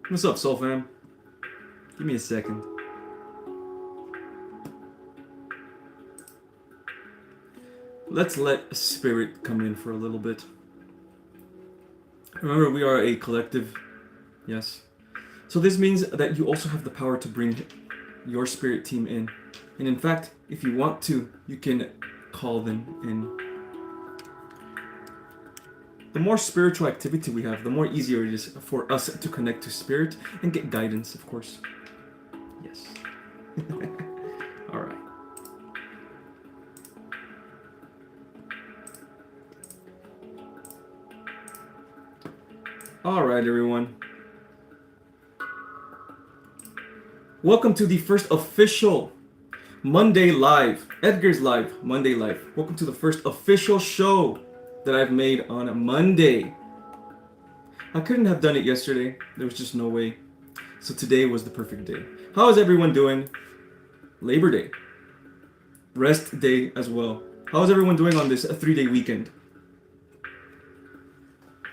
What's up, Soul Fam? Give me a second. Let's let Spirit come in for a little bit. Remember, we are a collective. Yes. So this means that you also have the power to bring your Spirit team in. And in fact, if you want to, you can call them in. The more spiritual activity we have, the more easier it is for us to connect to Spirit and get guidance, of course. Yes. All right. All right, everyone. Welcome to the first official Monday Live, Edgar's Live, Monday Live. Welcome to the first official show that I've made on a Monday. I couldn't have done it yesterday. There was just no way. So today was the perfect day. How is everyone doing? Labor Day. Rest day as well. How is everyone doing on this 3-day weekend?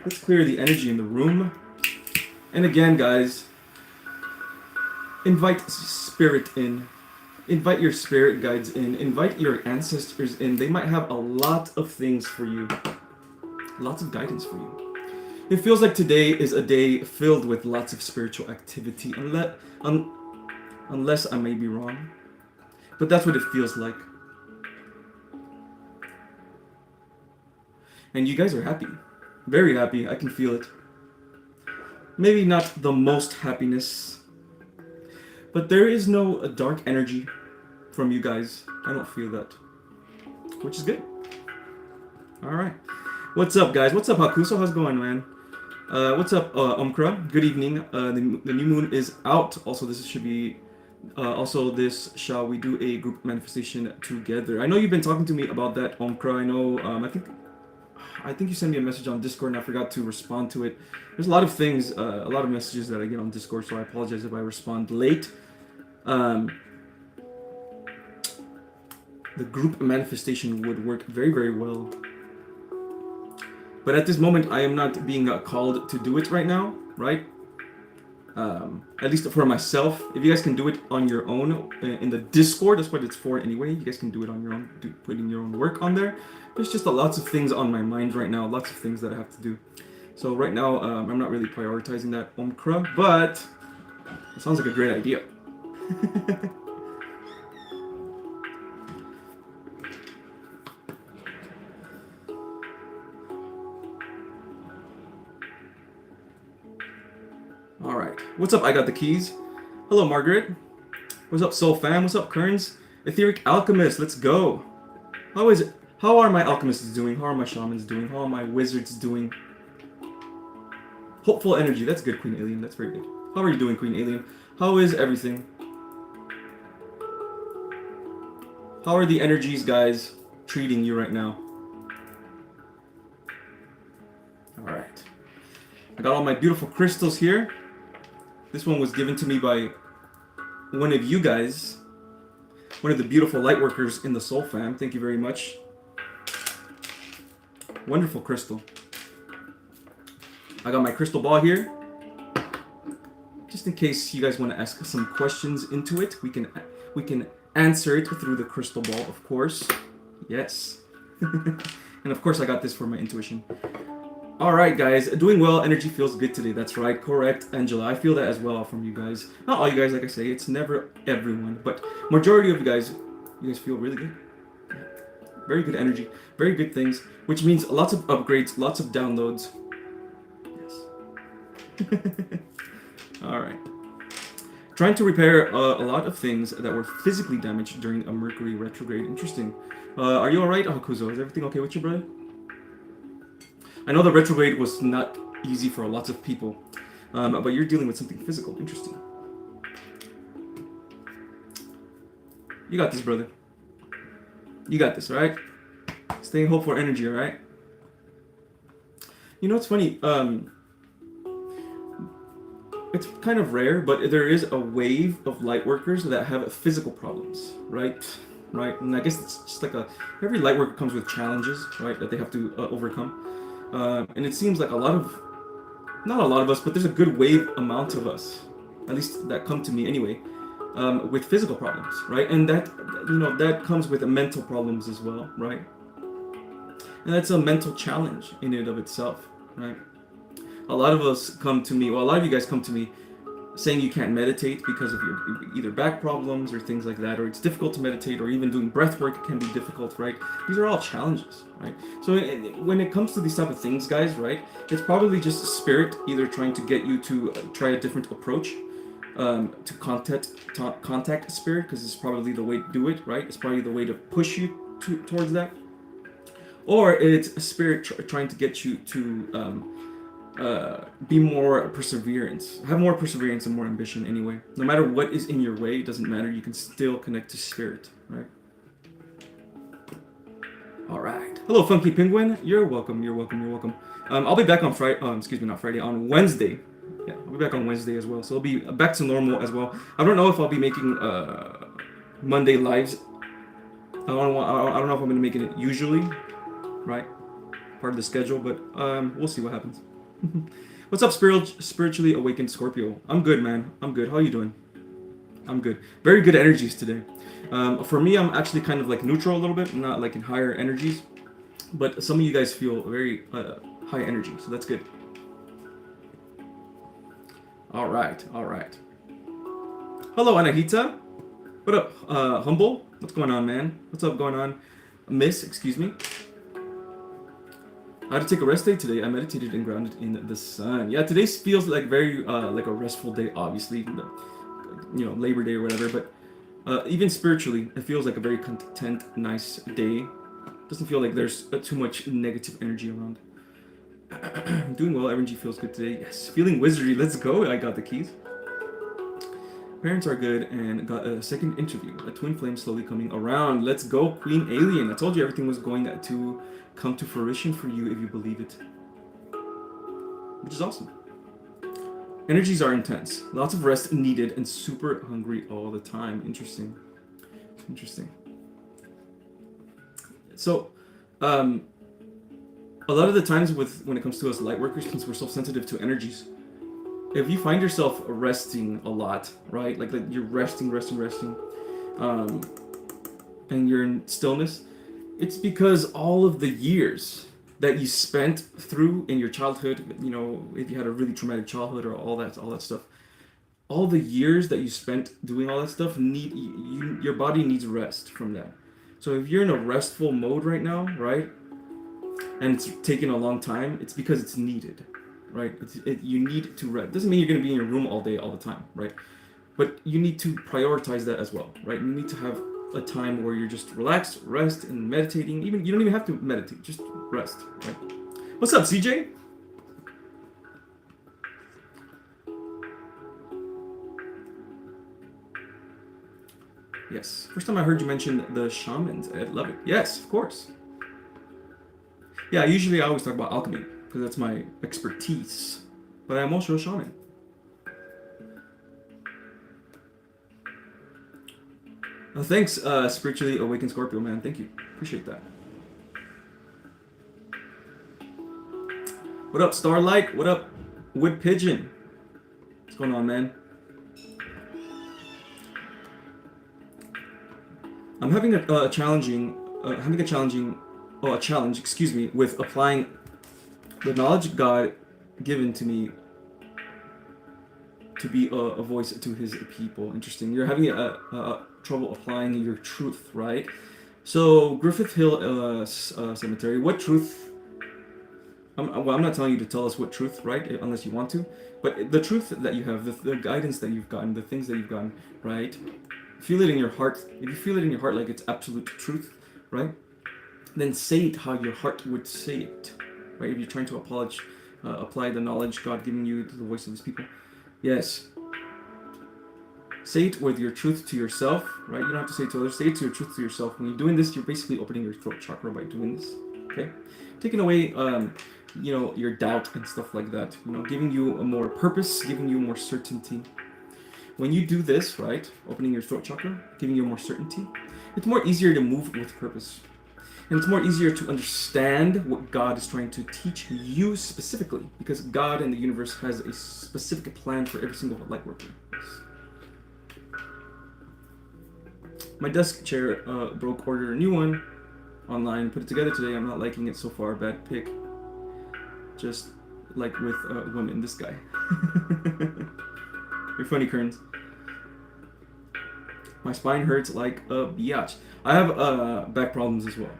Let's clear the energy in the room. And again, guys, invite Spirit in. Invite your spirit guides in. Invite your ancestors in. They might have a lot of things for you. Lots of guidance for you. It feels like today is a day filled with lots of spiritual activity. Unless I may be wrong. But that's what it feels like. And you guys are happy. Very happy. I can feel it. Maybe not the most happiness. But there is no dark energy from you guys. I don't feel that. Which is good. Alright. What's up, guys? What's up, Hakuso? How's it going, man? What's up, Omkra? Good evening. The new moon is out. Also, this should be... shall we do a group manifestation together? I know you've been talking to me about that, Omkra. I know, I think you sent me a message on Discord and I forgot to respond to it. There's a lot of things, a lot of messages that I get on Discord, so I apologize if I respond late. The group manifestation would work very, very well. But at this moment, I am not being called to do it right now, right? At least for myself. If you guys can do it on your own in the Discord, that's what it's for anyway. You guys can do it on your own, putting your own work on there. There's just lots of things on my mind right now, lots of things that I have to do. So right now, I'm not really prioritizing that Omkra, but it sounds like a great idea. Alright, what's up? I got the keys. Hello, Margaret. What's up, Soul Fam? What's up, Kearns? Etheric Alchemist, let's go. How are my alchemists doing? How are my shamans doing? How are my wizards doing? Hopeful energy. That's good, Queen Alien. That's very good. How are you doing, Queen Alien? How is everything? How are the energies, guys, treating you right now? Alright. I got all my beautiful crystals here. This one was given to me by one of you guys. One of the beautiful light workers in the Soul Fam. Thank you very much. Wonderful crystal. I got my crystal ball here. Just in case you guys want to ask some questions into it, we can answer it through the crystal ball, of course. Yes. And of course I got this for my intuition. Alright, guys, doing well. Energy feels good today. That's right, correct, Angela. I feel that as well from you guys. Not all you guys, like I say, it's never everyone, but majority of you guys feel really good. Very good energy, very good things, which means lots of upgrades, lots of downloads. Yes. Alright. Trying to repair a lot of things that were physically damaged during a Mercury retrograde. Interesting. Are you alright, Hakuzo? Is everything okay with you, brother? I know the retrograde was not easy for lots of people, but you're dealing with something physical. Interesting. You got this, brother. You got this, alright? Stay hopeful energy, alright? You know, it's funny. It's kind of rare, but there is a wave of light workers that have physical problems, right? Right? And I guess it's just like every light worker comes with challenges, right, that they have to overcome. And it seems like a lot of not a lot of us, but there's a good wave amount of us, at least that come to me anyway, with physical problems, right? And that, that comes with mental problems as well, right? And that's a mental challenge in and of itself, right? A lot of us come to me, well, a lot of you guys come to me saying you can't meditate because of your either back problems or things like that, or it's difficult to meditate, or even doing breath work can be difficult, right? These are all challenges, right? So when it comes to these type of things, guys, right, it's probably just a spirit either trying to get you to try a different approach, to contact a spirit, because it's probably the way to do it, right? It's probably the way to push you towards that, or it's a spirit trying to get you to be more perseverance, have more perseverance and more ambition anyway. No matter what is in your way, it doesn't matter, you can still connect to spirit, right? All right. Hello, Funky Penguin. You're welcome. You're welcome. You're welcome. I'll be back on Friday. Excuse me, not Friday. On Wednesday. Yeah, I'll be back on Wednesday as well. So it'll be back to normal as well. I don't know if I'll be making Monday lives. I don't know if I'm gonna make it usually, right? Part of the schedule, but we'll see what happens. What's up, spiritually awakened Scorpio? I'm good, man. I'm good. How are you doing? I'm good. Very good energies today. For me, I'm actually kind of like neutral a little bit. I'm not like in higher energies, but some of you guys feel very high energy, so that's good. All right, all right. Hello, Anahita. What up, Humble? What's going on, man? What's up going on, Miss? Excuse me. I had to take a rest day today. I meditated and grounded in the sun. Yeah, today feels like very like a restful day. Obviously, Labor Day or whatever. But even spiritually, it feels like a very content, nice day. Doesn't feel like there's too much negative energy around. Doing well. Energy feels good today. Yes, feeling wizardy. Let's go. I got the keys. Parents are good and got a second interview. A twin flame slowly coming around. Let's go, Queen Alien. I told you everything was going to come to fruition for you if you believe it. Which is awesome. Energies are intense. Lots of rest needed and super hungry all the time. Interesting. Interesting. So, a lot of the times when it comes to us light workers, since we're so sensitive to energies, if you find yourself resting a lot, right? Like you're resting, and you're in stillness, it's because all of the years that you spent through in your childhood, if you had a really traumatic childhood or all that stuff, all the years that you spent doing all that stuff, your body needs rest from that. So if you're in a restful mode right now, right, and it's taking a long time, it's because it's needed. Right, you need to rest. Doesn't mean you're going to be in your room all day, all the time, right? But you need to prioritize that as well, right? You need to have a time where you're just relaxed, rest, and meditating. Even you don't even have to meditate, just rest, right? What's up, CJ? Yes, first time I heard you mention the shamans. I love it. Yes, of course. Yeah, usually I always talk about alchemy, because that's my expertise. But I'm also a shaman. Thanks, spiritually awakened Scorpio, man. Thank you. Appreciate that. What up, Starlight? What up, Wood Pigeon? What's going on, man? I'm having a challenge, excuse me, with applying the knowledge God given to me to be a voice to his people. Interesting. You're having trouble applying your truth, right? So Griffith Hill Cemetery. What truth? I'm not telling you to tell us what truth, right? Unless you want to. But the truth that you have, the guidance that you've gotten, the things that you've gotten, right? Feel it in your heart. If you feel it in your heart like it's absolute truth, right? Then say it how your heart would say it. Right? If you're trying to apply the knowledge God giving you to the voice of his people. Yes. Say it with your truth to yourself, right? You don't have to say it to others. Say it to your truth to yourself. When you're doing this, you're basically opening your throat chakra by doing this. Okay? Taking away, your doubt and stuff like that. Giving you a more purpose, giving you more certainty. When you do this, right? Opening your throat chakra, giving you more certainty, it's more easier to move with purpose. And it's more easier to understand what God is trying to teach you specifically, because God and the universe has a specific plan for every single light worker. My desk chair broke. Ordered a new one online. Put it together today. I'm not liking it so far. Bad pick. Just like with women. This guy. You're funny, Kearns. My spine hurts like a biatch. I have back problems as well.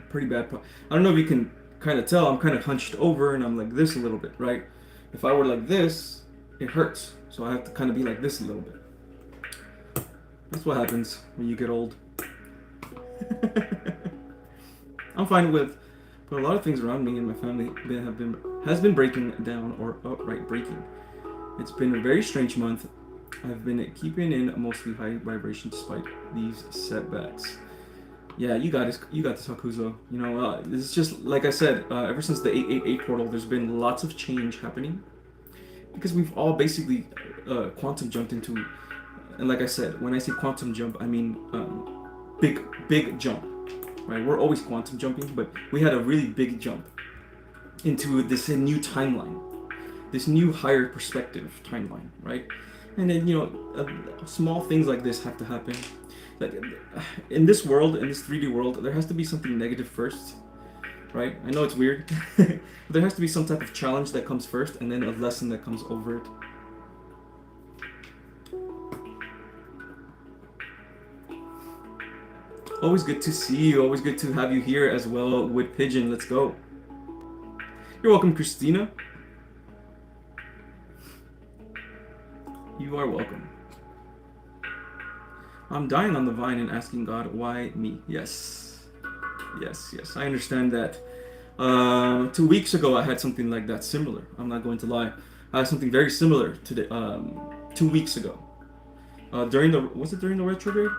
Pretty bad. I don't know if you can kind of tell. I'm kind of hunched over and I'm like this a little bit, right? If I were like this, it hurts. So I have to kind of be like this a little bit. That's what happens when you get old. I'm fine with, but a lot of things around me and my family has been breaking down or outright breaking. It's been a very strange month. I've been keeping in a mostly high vibration despite these setbacks. Yeah, you got this, Hakuzo. You know, this is just like I said. Ever since the 888 portal, there's been lots of change happening because we've all basically quantum jumped into. And like I said, when I say quantum jump, I mean big jump, right? We're always quantum jumping, but we had a really big jump into this new timeline, this new higher perspective timeline, right? And then, you know, small things like this have to happen. Like in this world, in this 3D world, there has to be something negative first, right? I know it's weird, but there has to be some type of challenge that comes first, and then a lesson that comes over it. Always good to see you. Always good to have you here as well, Wood Pigeon. Let's go. You're welcome, Christina. You are welcome. I'm dying on the vine and asking God, why me? Yes. Yes. I understand that. 2 weeks ago, I had something like that similar. I'm not going to lie. I had something very similar to 2 weeks ago. Was it during the retrograde?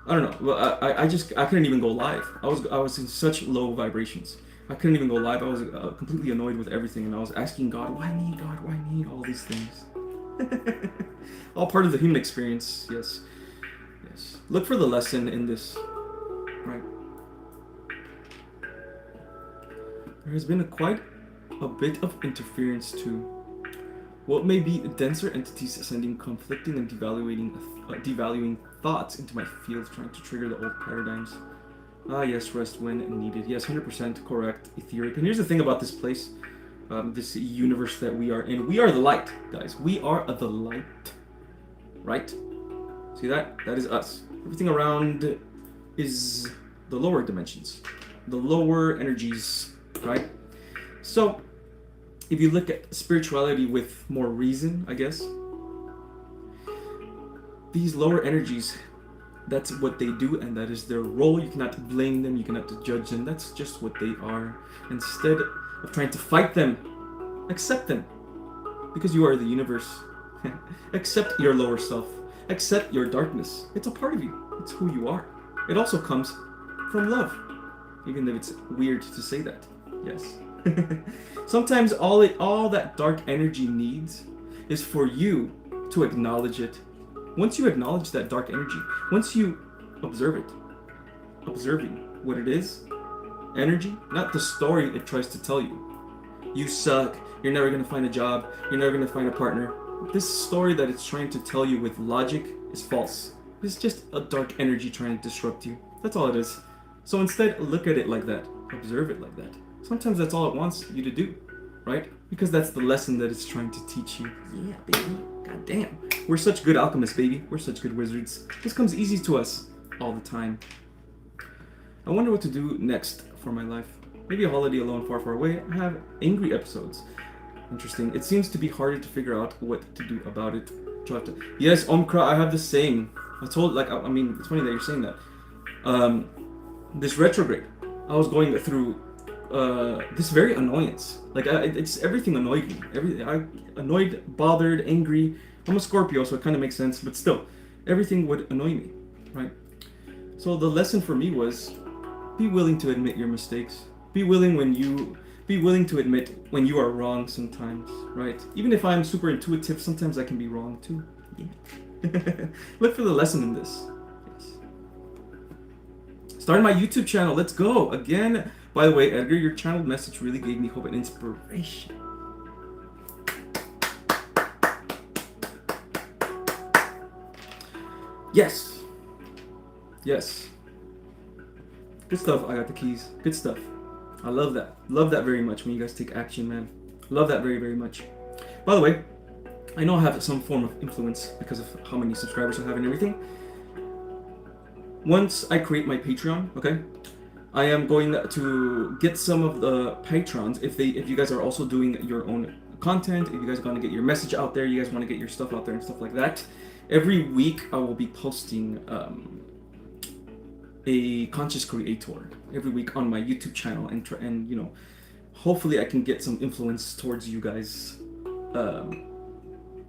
I don't know. Well, I couldn't even go live. I was in such low vibrations. I couldn't even go live. I was completely annoyed with everything, and I was asking God, why me? God, why me? All these things. All part of the human experience. Yes. Look for the lesson in this. Right. There has been quite a bit of interference to what may be denser entities sending conflicting and devaluing thoughts into my field, trying to trigger the old paradigms. Ah, yes, rest when needed. Yes, 100% correct, etheric. And here's the thing about this place, this universe that we are in. We are the light, guys. We are the light. Right? See that? That is us. Everything around is the lower dimensions, the lower energies, right? So, if you look at spirituality with more reason, I guess, these lower energies, that's what they do and that is their role. You cannot blame them, you cannot judge them. That's just what they are. Instead of trying to fight them, accept them. Because you are the universe. Accept your lower self. Accept your darkness. It's a part of you. It's who you are. It also comes from love. Even if it's weird to say that. Yes. Sometimes all that dark energy needs is for you to acknowledge it. Once you acknowledge that dark energy, once you observe it, observing what it is, energy, not the story it tries to tell you. You suck, you're never going to find a job, you're never going to find a partner. This story that it's trying to tell you with logic is false. It's just a dark energy trying to disrupt you. That's all it is. So instead, look at it like that. Observe it like that. Sometimes that's all it wants you to do, right? Because that's the lesson that it's trying to teach you. Yeah, baby. God damn. We're such good alchemists, baby. We're such good wizards. This comes easy to us all the time. I wonder what to do next for my life. Maybe a holiday alone far, far away. I have angry episodes. Interesting. It seems to be harder to figure out what to do about it. Yes, Omkra, I have the same. It's funny that you're saying that. This retrograde, I was going through this very annoyance. It's everything annoyed me. I annoyed, bothered, angry. I'm a Scorpio, so it kind of makes sense. But still, everything would annoy me, right? So the lesson for me was, be willing to admit your mistakes. Be willing to admit when you are wrong sometimes, right? Even if I'm super intuitive, sometimes I can be wrong too. Yeah. Look for the lesson in this. Yes. Starting my YouTube channel. Let's go. Again, by the way, Edgar, your channel message really gave me hope and inspiration. Yes. Yes. Good stuff. I got the keys. Good stuff. I love that. Love that very much when you guys take action, man. Love that very, very much. By the way, I know I have some form of influence because of how many subscribers I have and everything. Once I create my Patreon, okay, I am going to get some of the patrons, if you guys are also doing your own content, if you guys are going to get your message out there, you guys want to get your stuff out there and stuff like that, every week I will be posting a conscious creator every week on my YouTube channel, and you know, hopefully I can get some influence towards you guys.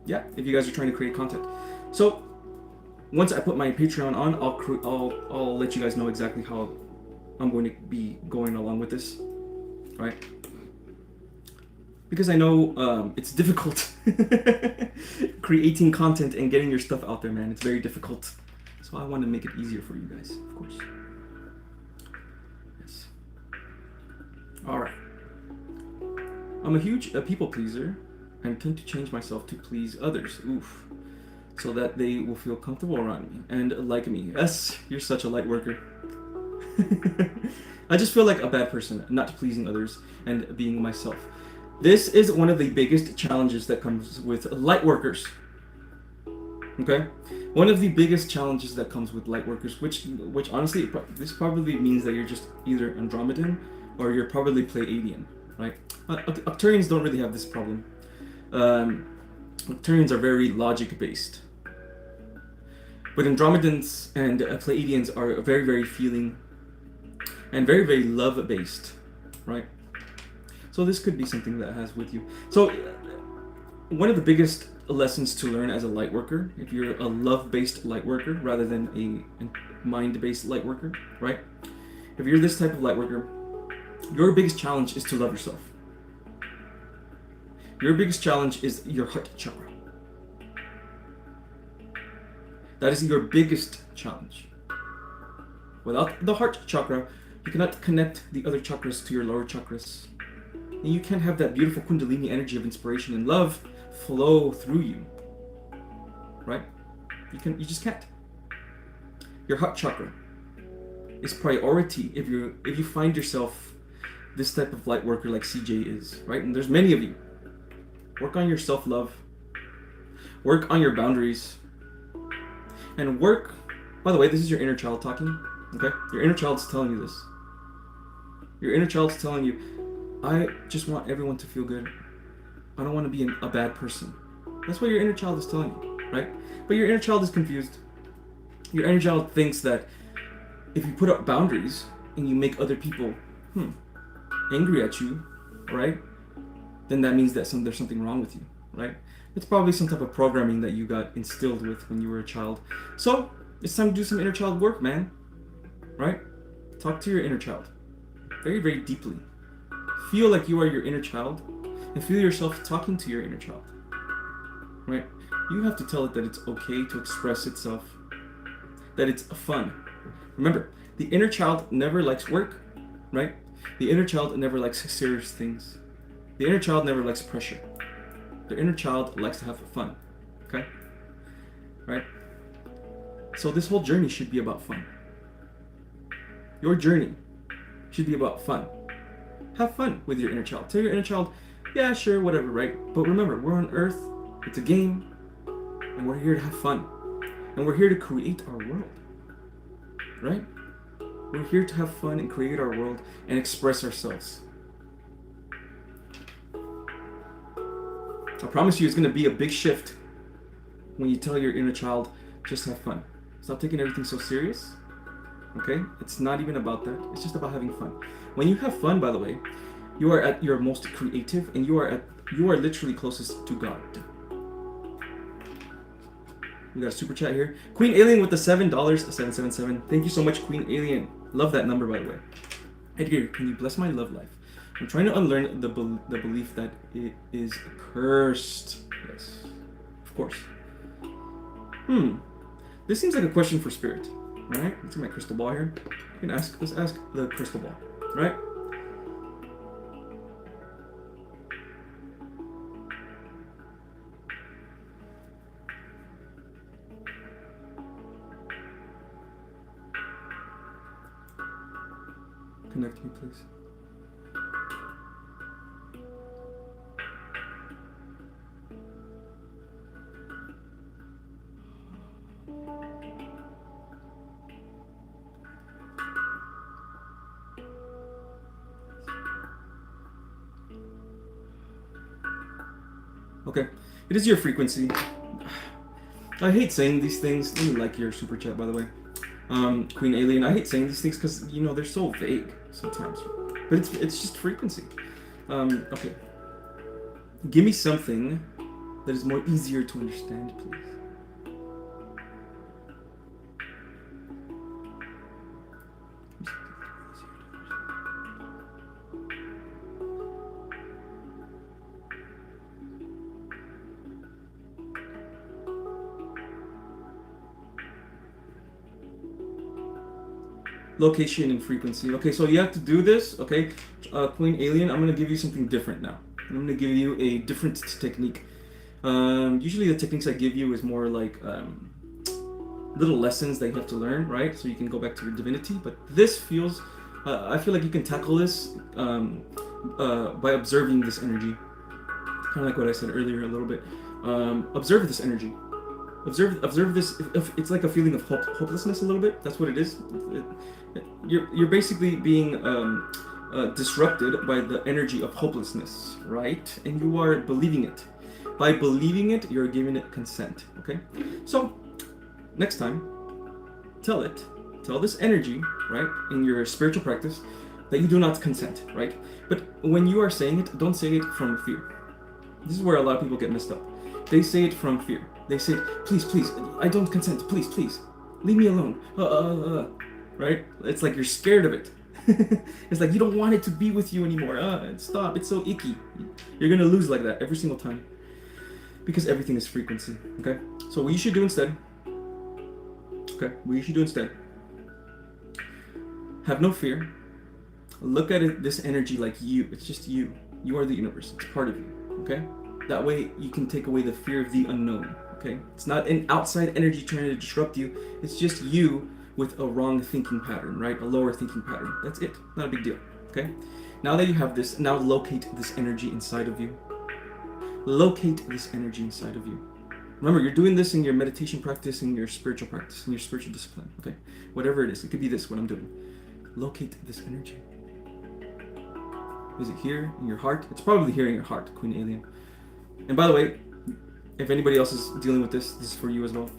Yeah, if you guys are trying to create content. So once I put my Patreon on, I'll let you guys know exactly how I'm going to be going along with this, right? Because I know it's difficult creating content and getting your stuff out there, man. It's very difficult. So I want to make it easier for you guys, of course. Yes. All right. I'm a huge people pleaser and tend to change myself to please others. Oof. So that they will feel comfortable around me and like me. Yes, you're such a light worker. I just feel like a bad person, not pleasing others and being myself. This is one of the biggest challenges that comes with light workers. Okay? One of the biggest challenges that comes with light workers, which honestly, this probably means that you're just either Andromedan or you're probably Pleiadian, right? Octarians don't really have this problem. Octarians are very logic-based. But Andromedans and Pleiadians are very, very feeling and very, very love-based, right? So this could be something that has with you. So one of the biggest lessons to learn as a light worker, if you're a love-based light worker rather than a mind-based light worker, right? If you're this type of light worker, your biggest challenge is to love yourself. Your biggest challenge is your heart chakra. That is your biggest challenge. Without the heart chakra, you cannot connect the other chakras to your lower chakras. And you can't have that beautiful Kundalini energy of inspiration and love flow through you. Right? You just can't. Your heart chakra is priority if you find yourself this type of light worker like CJ is, right? And there's many of you. Work on your self-love. Work on your boundaries. And work, by the way, this is your inner child talking, okay? Your inner child's telling you this. Your inner child's telling you, I just want everyone to feel good. I don't want to be a bad person. That's what your inner child is telling you, right? But your inner child is confused. Your inner child thinks that if you put up boundaries and you make other people angry at you, right? Then that means that there's something wrong with you, right? It's probably some type of programming that you got instilled with when you were a child. So it's time to do some inner child work, man. Right? Talk to your inner child. Very, very deeply. Feel like you are your inner child and feel yourself talking to your inner child. Right? You have to tell it that it's okay to express itself. That it's fun. Remember, the inner child never likes work, right? The inner child never likes serious things. The inner child never likes pressure. The inner child likes to have fun, okay? Right? So this whole journey should be about fun. Your journey should be about fun. Have fun with your inner child. Tell your inner child, yeah, sure, whatever, right? But remember, we're on Earth, it's a game, and we're here to have fun. And we're here to create our world, right? We're here to have fun and create our world and express ourselves. I promise you it's going to be a big shift when you tell your inner child, just have fun. Stop taking everything so serious, okay? It's not even about that. It's just about having fun. When you have fun, by the way, you are at your most creative and you are literally closest to God. We got a super chat here. Queen Alien with the $7.777. Thank you so much, Queen Alien. Love that number, by the way. Edgar, can you bless my love life? I'm trying to unlearn the belief that it is cursed. Yes, of course. This seems like a question for Spirit. Right? Let's get my crystal ball here. You can ask. Let's ask the crystal ball. Right? Connect me, please. Okay, it is your frequency. I hate saying these things. Let me like your super chat, by the way. Queen Alien. I hate saying these things because, you know, they're so vague sometimes. But it's just frequency. Okay. Give me something that is more easier to understand, please. Location and frequency. Okay, so you have to do this. Okay, Queen Alien, I'm gonna give you something different now. I'm gonna give you a different technique. Usually the techniques I give you is more like little lessons that you have to learn, right? So you can go back to your divinity. But this feels, I feel like you can tackle this by observing this energy. Kind of like what I said earlier a little bit. Observe this energy. Observe this. It's like a feeling of hopelessness a little bit. That's what it is. You're basically being disrupted by the energy of hopelessness, right? And you are believing it. By believing it, you're giving it consent. Okay. So next time, tell this energy, right, in your spiritual practice, that you do not consent, right? But when you are saying it, don't say it from fear. This is where a lot of people get messed up. They say it from fear. They say, please, please, I don't consent. Please, please, leave me alone. Right? It's like you're scared of it. It's like you don't want it to be with you anymore. Stop. It's so icky. You're going to lose like that every single time. Because everything is frequency. Okay? So what you should do instead. Okay? What you should do instead. Have no fear. Look at it, this energy like you. It's just you. You are the universe. It's part of you. Okay? That way you can take away the fear of the unknown. Okay? It's not an outside energy trying to disrupt you. It's just you with a wrong thinking pattern, right? A lower thinking pattern. That's it. Not a big deal. Okay? Now that you have this, now locate this energy inside of you. Locate this energy inside of you. Remember, you're doing this in your meditation practice, in your spiritual practice, in your spiritual discipline. Okay? Whatever it is. It could be this, what I'm doing. Locate this energy. Is it here in your heart? It's probably here in your heart, Queen Alien. And by the way, if anybody else is dealing with this is for you as well.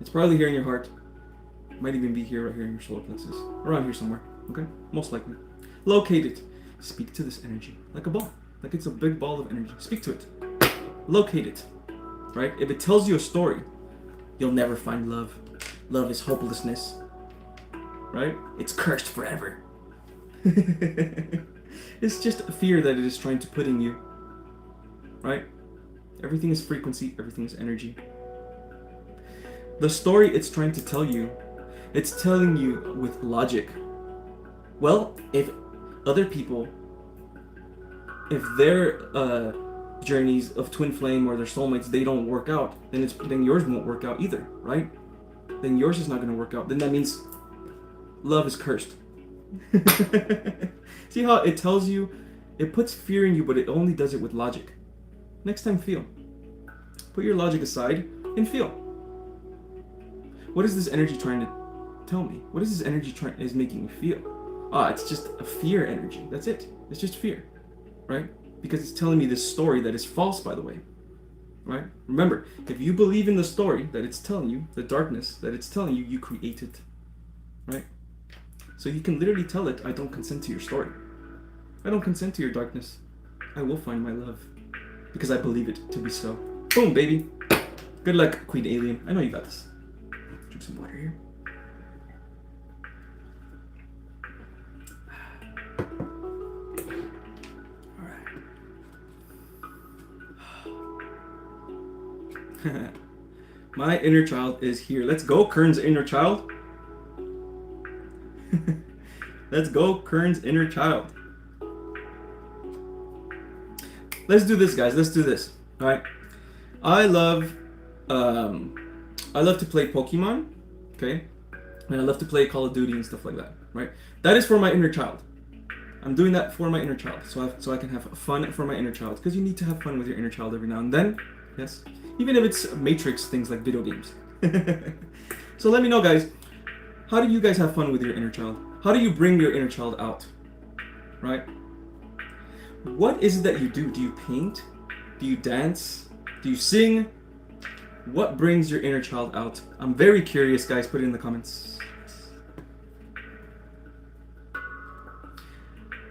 It's probably here in your heart. It might even be here, right here in your solar plexus. Around here somewhere, okay? Most likely. Locate it. Speak to this energy. Like a ball. Like it's a big ball of energy. Speak to it. Locate it. Right? If it tells you a story, you'll never find love. Love is hopelessness. Right? It's cursed forever. It's just a fear that it is trying to put in you. Right? Everything is frequency, everything is energy. The story it's trying to tell you, it's telling you with logic. Well, if other people, if their journeys of twin flame or their soulmates, they don't work out, then yours won't work out either, right? Then yours is not going to work out. Then that means love is cursed. See how it tells you, it puts fear in you, but it only does it with logic. Next time, feel. Put your logic aside and feel. What is this energy trying to tell me? What is this energy is making me feel? It's just a fear energy. That's it. It's just fear, right? Because it's telling me this story that is false, by the way, right? Remember, if you believe in the story that it's telling you, the darkness that it's telling you, you create it, right? So you can literally tell it, I don't consent to your story. I don't consent to your darkness. I will find my love because I believe it to be so. Boom, baby. Good luck, Queen Alien. I know you got this. Drink some water here. Alright. My inner child is here. Let's go, Kern's inner child. Let's go, Kern's inner child. Let's do this, guys. Let's do this. All right. I love, um, I love to play Pokemon. Okay. And I love to play Call of Duty and stuff like that. Right. That is for my inner child. I'm doing that for my inner child, so I can have fun for my inner child. Because you need to have fun with your inner child every now and then. Yes. Even if it's Matrix things like video games. So let me know, guys. How do you guys have fun with your inner child? How do you bring your inner child out? Right? What is it that you do? Do you paint? Do you dance? Do you sing? What brings your inner child out? I'm very curious, guys. Put it in the comments.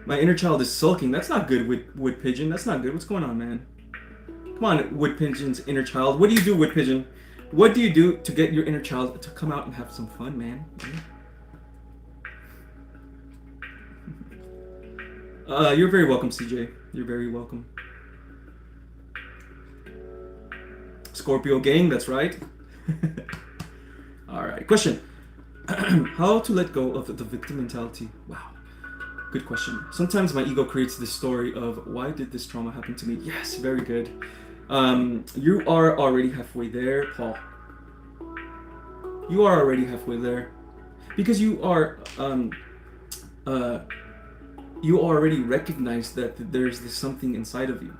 My inner child is sulking. That's not good, Wood Pigeon. That's not good. What's going on, man? Come on, Wood Pigeon's inner child. What do you do, Wood Pigeon? What do you do to get your inner child to come out and have some fun, man? You're very welcome, CJ. You're very welcome. Scorpio gang, that's right. Alright, question. How to let go of the victim mentality? Wow. Good question. Sometimes my ego creates this story of why did this trauma happen to me? Yes, very good. You are already halfway there, Paul. You are already halfway there. Because you already recognize that there's this something inside of you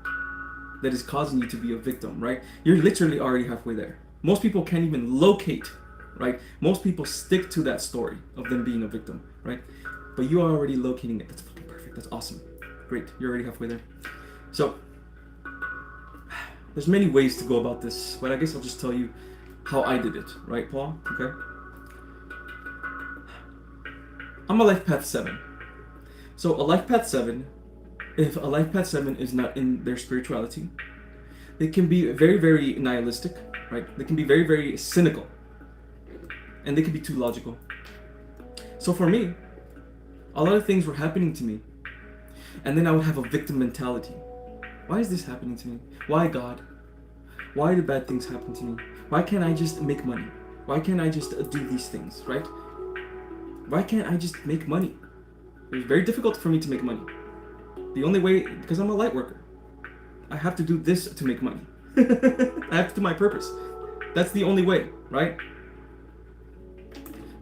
that is causing you to be a victim, right? You're literally already halfway there. Most people can't even locate, right? Most people stick to that story of them being a victim, right? But you are already locating it. That's fucking perfect. That's awesome. Great. You're already halfway there. So, there's many ways to go about this, but I guess I'll just tell you how I did it, right, Paul? Okay. I'm a life path 7. So a life path 7, if a life path 7 is not in their spirituality, they can be very, very nihilistic, right? They can be very, very cynical. And they can be too logical. So for me, a lot of things were happening to me. And then I would have a victim mentality. Why is this happening to me? Why, God? Why do bad things happen to me? Why can't I just make money? Why can't I just do these things, right? Why can't I just make money? It was very difficult for me to make money. The only way, because I'm a light worker. I have to do this to make money. I have to do my purpose. That's the only way, right?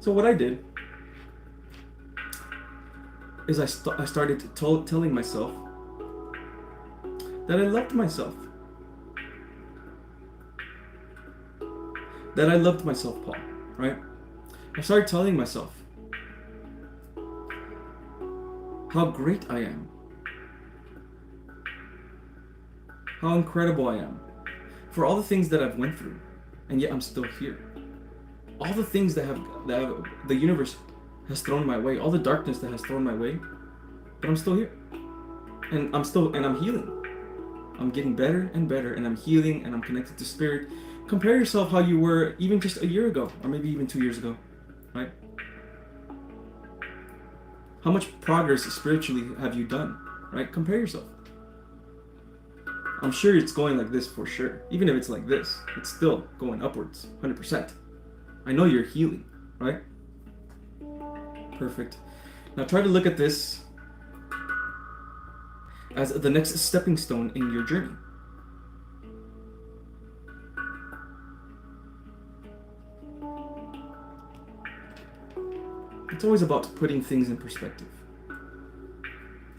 So what I did is I started telling myself that I loved myself. That I loved myself, Paul, right? I started telling myself how great I am. How incredible I am. For all the things that I've went through, and yet I'm still here. All the things that the universe has thrown my way, all the darkness that has thrown my way, but I'm still here. And I'm healing. I'm getting better and better, and I'm healing, and I'm connected to spirit. Compare yourself how you were even just a year ago, or maybe even 2 years ago, right? How much progress spiritually have you done, right? Compare yourself. I'm sure it's going like this for sure. Even if it's like this, it's still going upwards, 100%. I know you're healing, right? Perfect. Now try to look at this as the next stepping stone in your journey. It's always about putting things in perspective.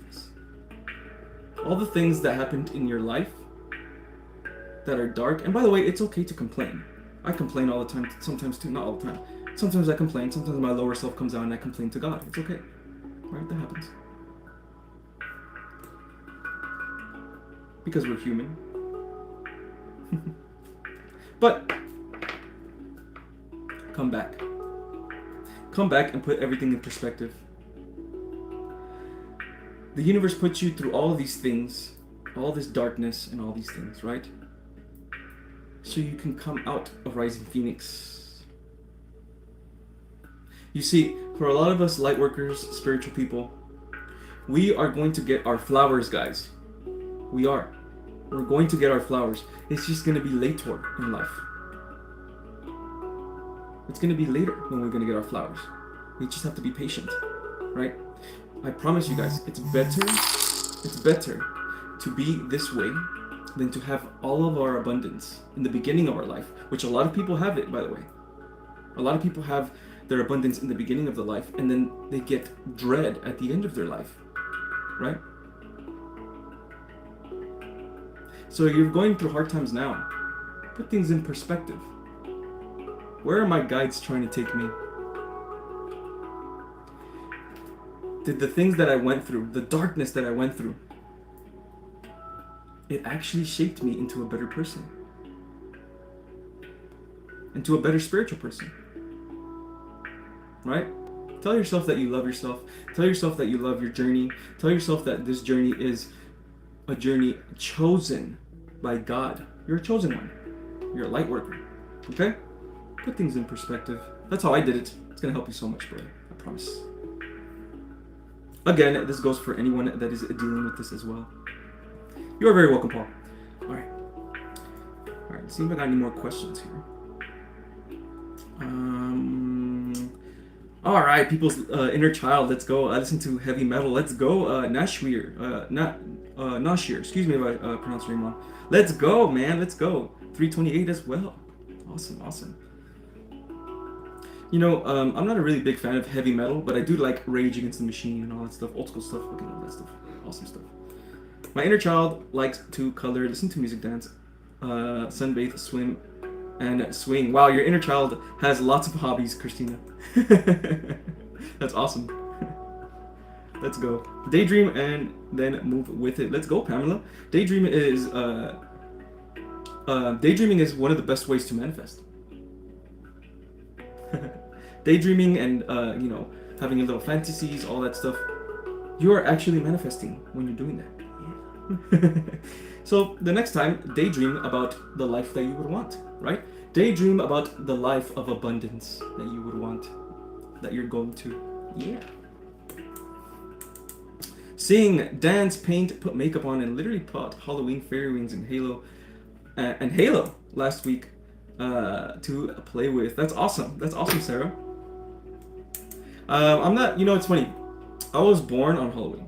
Yes. All the things that happened in your life that are dark, and by the way, it's okay to complain. I complain all the time, sometimes too, not all the time. Sometimes I complain, sometimes my lower self comes out and I complain to God. It's okay. Right? That happens. Because we're human. But come back. Come back and put everything in perspective. The universe puts you through all of these things, all this darkness and all these things, right? So you can come out a rising phoenix. You see, for a lot of us light workers, spiritual people, we are going to get our flowers, guys. We are. We're going to get our flowers. It's just going to be later in life. It's going to be later when we're going to get our flowers. We just have to be patient, right? I promise you guys, it's better to be this way than to have all of our abundance in the beginning of our life, which a lot of people have it, by the way. A lot of people have their abundance in the beginning of the life, and then they get dread at the end of their life, right? So you're going through hard times now. Put things in perspective. Where are my guides trying to take me? Did the things that I went through, the darkness that I went through, it actually shaped me into a better person? Into a better spiritual person? Right? Tell yourself that you love yourself. Tell yourself that you love your journey. Tell yourself that this journey is a journey chosen by God. You're a chosen one. You're a light worker. Okay? Put things in perspective. That's how I did it. It's going to help you so much, brother. I promise. Again, this goes for anyone that is dealing with this as well. You are very welcome, Paul. Alright. Alright, let's see if I got any more questions here. Alright, people's inner child, let's go. Listen to heavy metal. Let's go, Nashir. Nashir. Excuse me if I pronounced your name wrong. Let's go, man. Let's go. 328 as well. Awesome, awesome. You know, I'm not a really big fan of heavy metal, but I do like Rage Against the Machine and all that stuff. Old school stuff, fucking all that stuff. Awesome stuff. My inner child likes to color, listen to music, dance, sunbathe, swim, and swing. Wow, your inner child has lots of hobbies, Christina. That's awesome. Let's go. Daydream and then move with it. Let's go, Pamela. Daydreaming is one of the best ways to manifest. Daydreaming and you know, having your little fantasies, all that stuff. You are actually manifesting when you're doing that. Yeah. So the next time, daydream about the life that you would want, right? Daydream about the life of abundance that you would want, that you're going to. Yeah. Sing, dance, paint, put makeup on, and literally put Halloween fairy wings and Halo last week to play with. That's awesome. That's awesome, Sarah. I'm not, you know, it's funny. I was born on Halloween.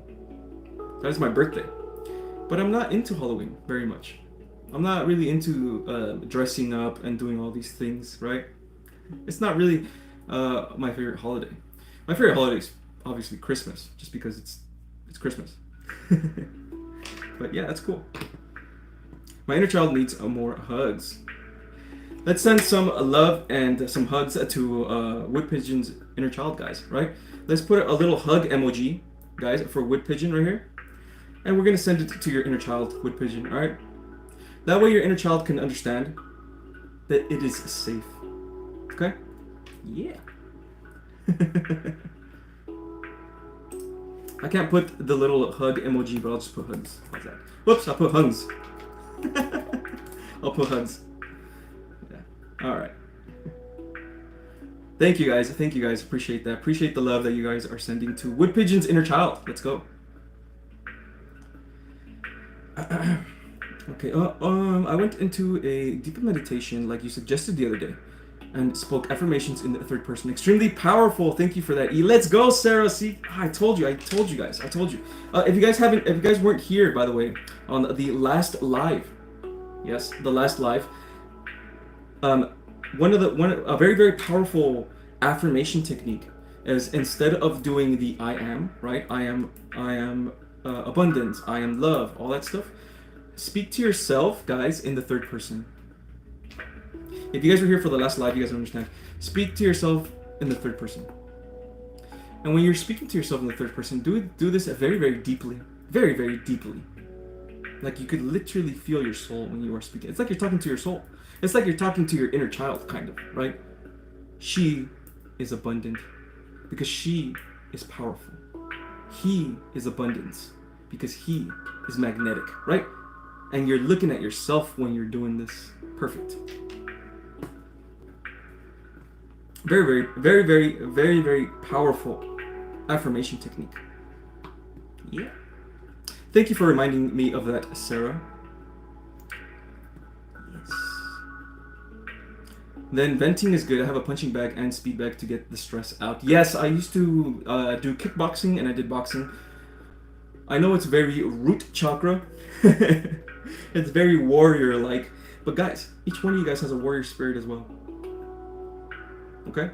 That's my birthday. But I'm not into Halloween very much. I'm not really into dressing up and doing all these things, right? It's not really my favorite holiday. My favorite holiday is obviously Christmas, just because it's Christmas. But yeah, that's cool. My inner child needs more hugs. Let's send some love and some hugs to Wood Pigeon's inner child, guys, right? Let's put a little hug emoji, guys, for Wood Pigeon right here. And we're going to send it to your inner child, Wood Pigeon, all right? That way your inner child can understand that it is safe. Okay? Yeah. I can't put the little hug emoji, but I'll just put hugs. How's that? Whoops, I put hugs. I'll put hugs. Yeah. All right. Thank you guys. Thank you guys. Appreciate that. Appreciate the love that you guys are sending to Wood Pigeon's inner child. Let's go. Okay. I went into a deeper meditation, like you suggested the other day, and spoke affirmations in the third person. Extremely powerful. Thank you for that. Let's go, Sarah. See, I told you guys. If you guys weren't here, by the way, on the last live, yes, the last live, a very, very powerful affirmation technique is, instead of doing the I am, right? I am abundance, I am love, all that stuff. Speak to yourself, guys, in the third person. If you guys were here for the last live, you guys understand. Speak to yourself in the third person. And when you're speaking to yourself in the third person, do this very, very deeply. Very, very deeply. Like you could literally feel your soul when you are speaking. It's like you're talking to your soul. It's like you're talking to your inner child, kind of, right? She is abundant because she is powerful. He is abundance because he is magnetic, right? And you're looking at yourself when you're doing this. Perfect. Very, very, very, very, very, very powerful affirmation technique. Yeah. Thank you for reminding me of that, Sarah. Yes. Then venting is good. I have a punching bag and speed bag to get the stress out. Yes, I used to do kickboxing and I did boxing. I know it's very root chakra. It's very warrior-like. But guys, each one of you guys has a warrior spirit as well. Okay?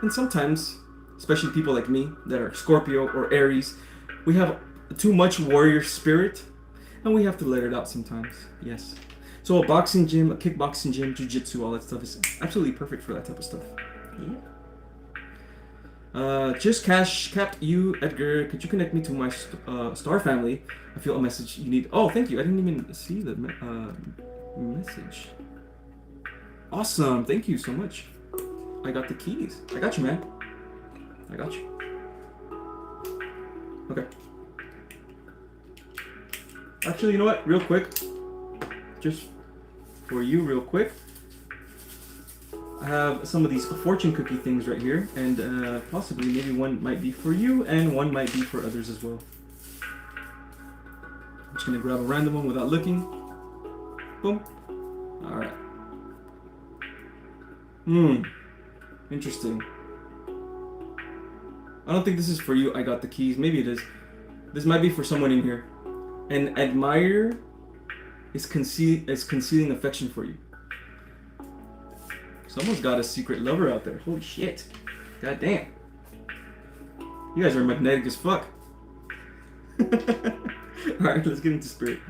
And sometimes, especially people like me that are Scorpio or Aries, we have too much warrior spirit and we have to let it out sometimes. Yes. So a boxing gym, a kickboxing gym, jiu-jitsu, all that stuff is absolutely perfect for that type of stuff. Yeah. Just capped you, Edgar. Could you connect me to my star family? I feel a message you need. Oh, thank you. I didn't even see the message. Awesome. Thank you so much. I got the keys. I got you, man. I got you. Okay. Actually, you know what? Real quick. Just for you, real quick. I have some of these fortune cookie things right here, and possibly maybe one might be for you and one might be for others as well. I'm just gonna grab a random one without looking. Boom. Alright. Interesting. I don't think this is for you. I got the keys. Maybe it is. This might be for someone in here. An admirer is concealing affection for you. Someone's got a secret lover out there. Holy shit. God damn. You guys are magnetic as fuck. Alright, let's get into spirit.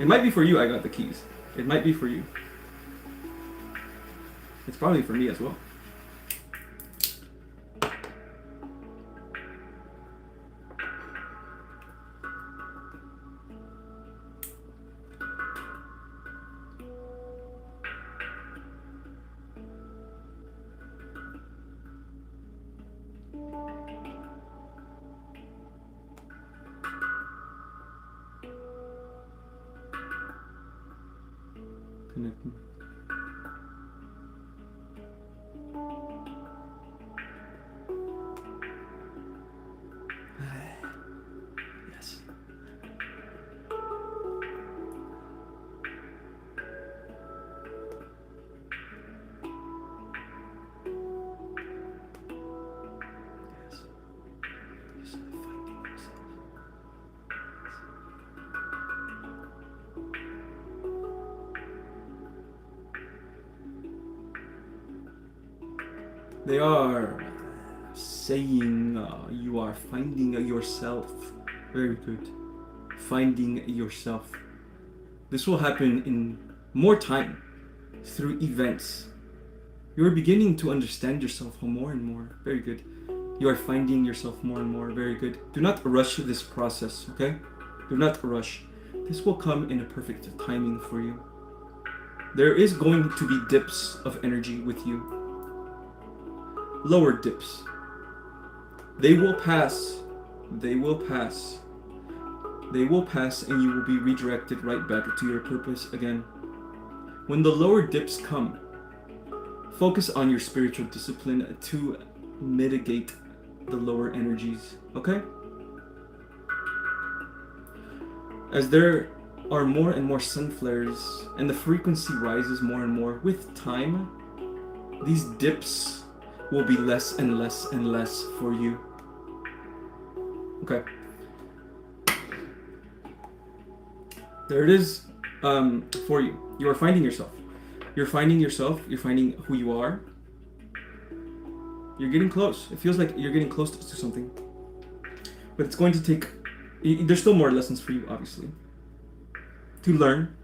It might be for you. I got the keys. It might be for you. It's probably for me as well. Connecting. Yes. They are saying you are finding yourself. Very good. Finding yourself. This will happen in more time through events. You are beginning to understand yourself more and more. Very good. You are finding yourself more and more. Very good. Do not rush this process, okay? Do not rush. This will come in a perfect timing for you. There is going to be dips of energy with you. Lower dips. They will pass. They will pass. They will pass and you will be redirected right back to your purpose again. When the lower dips come, focus on your spiritual discipline to mitigate the lower energies, okay? As there are more and more sun flares and the frequency rises more and more with time, these dips will be less and less and less for you. Okay. There it is for you. You are finding yourself. You're finding yourself. You're finding who you are. You're getting close. It feels like you're getting close to something. But it's going to take... There's still more lessons for you, obviously, to learn.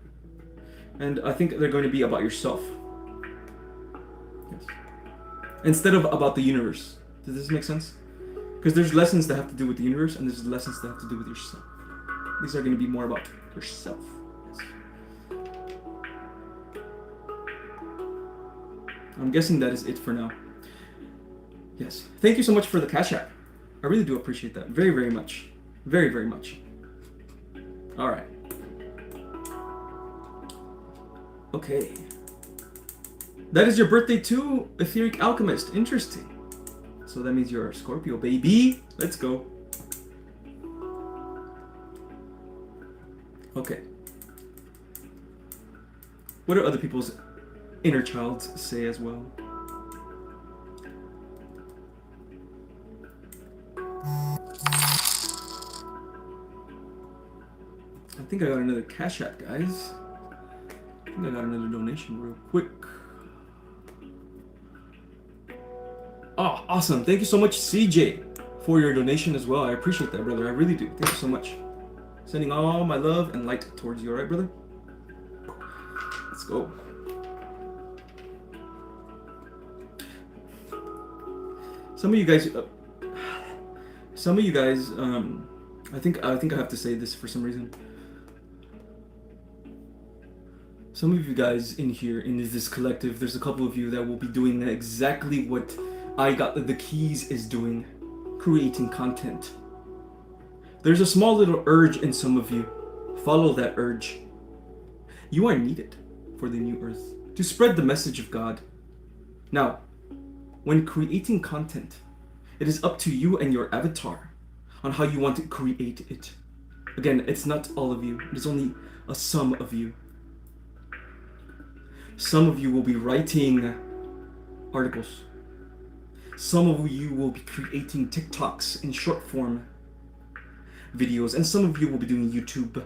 And I think they're going to be about yourself. Yes. Instead of about the universe. Does this make sense? Because there's lessons that have to do with the universe and there's lessons that have to do with yourself. These are going to be more about yourself. Yes. I'm guessing that is it for now. Yes. Thank you so much for the Cash App. I really do appreciate that. Very, very much. Very, very much. Alright. Okay. That is your birthday too, Etheric Alchemist. Interesting. So that means you're a Scorpio, baby. Let's go. Okay. What do other people's inner child say as well? I think I got another Cash App, guys. I think I got another donation real quick. Oh, awesome. Thank you so much, CJ, for your donation as well. I appreciate that, brother. I really do. Thank you so much. Sending all my love and light towards you, alright, brother? Let's go. Some of you guys, I think I have to say this for some reason. Some of you guys in here, in this collective, there's a couple of you that will be doing exactly what I Got the Keys is doing, creating content. There's a small little urge in some of you. Follow that urge. You are needed for the new earth to spread the message of God. Now, when creating content, it is up to you and your avatar on how you want to create it. Again, it's not all of you. It's only a sum of you. Some of you will be writing articles. Some of you will be creating TikToks in short form videos, and some of you will be doing YouTube.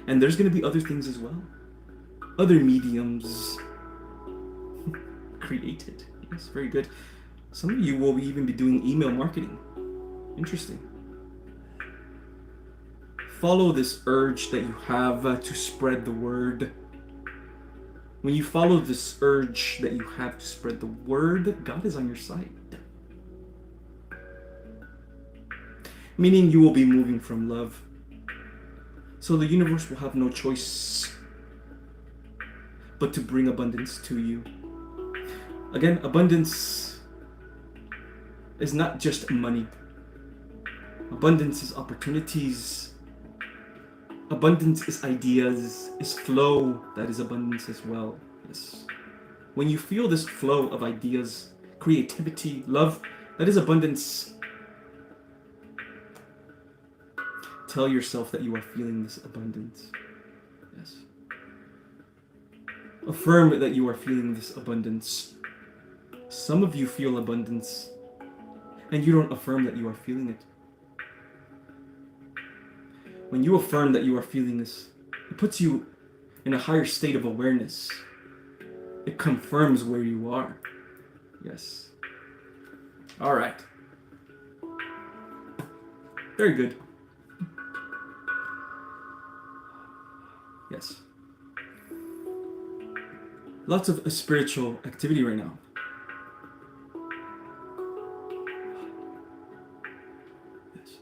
And there's going to be other things as well. Other mediums created. Yes, very good. Some of you will even be doing email marketing. Interesting. Follow this urge that you have to spread the word. When you follow this urge that you have to spread the word, God is on your side. Meaning you will be moving from love. So the universe will have no choice but to bring abundance to you. Again, abundance is not just money. Abundance is opportunities. Abundance is ideas, is flow. That is abundance as well. Yes. When you feel this flow of ideas, creativity, love, that is abundance. Tell yourself that you are feeling this abundance. Yes. Affirm that you are feeling this abundance. Some of you feel abundance, and you don't affirm that you are feeling it. When you affirm that you are feeling this, it puts you in a higher state of awareness. It confirms where you are. Yes. All right. Very good. Yes. Lots of spiritual activity right now. Yes.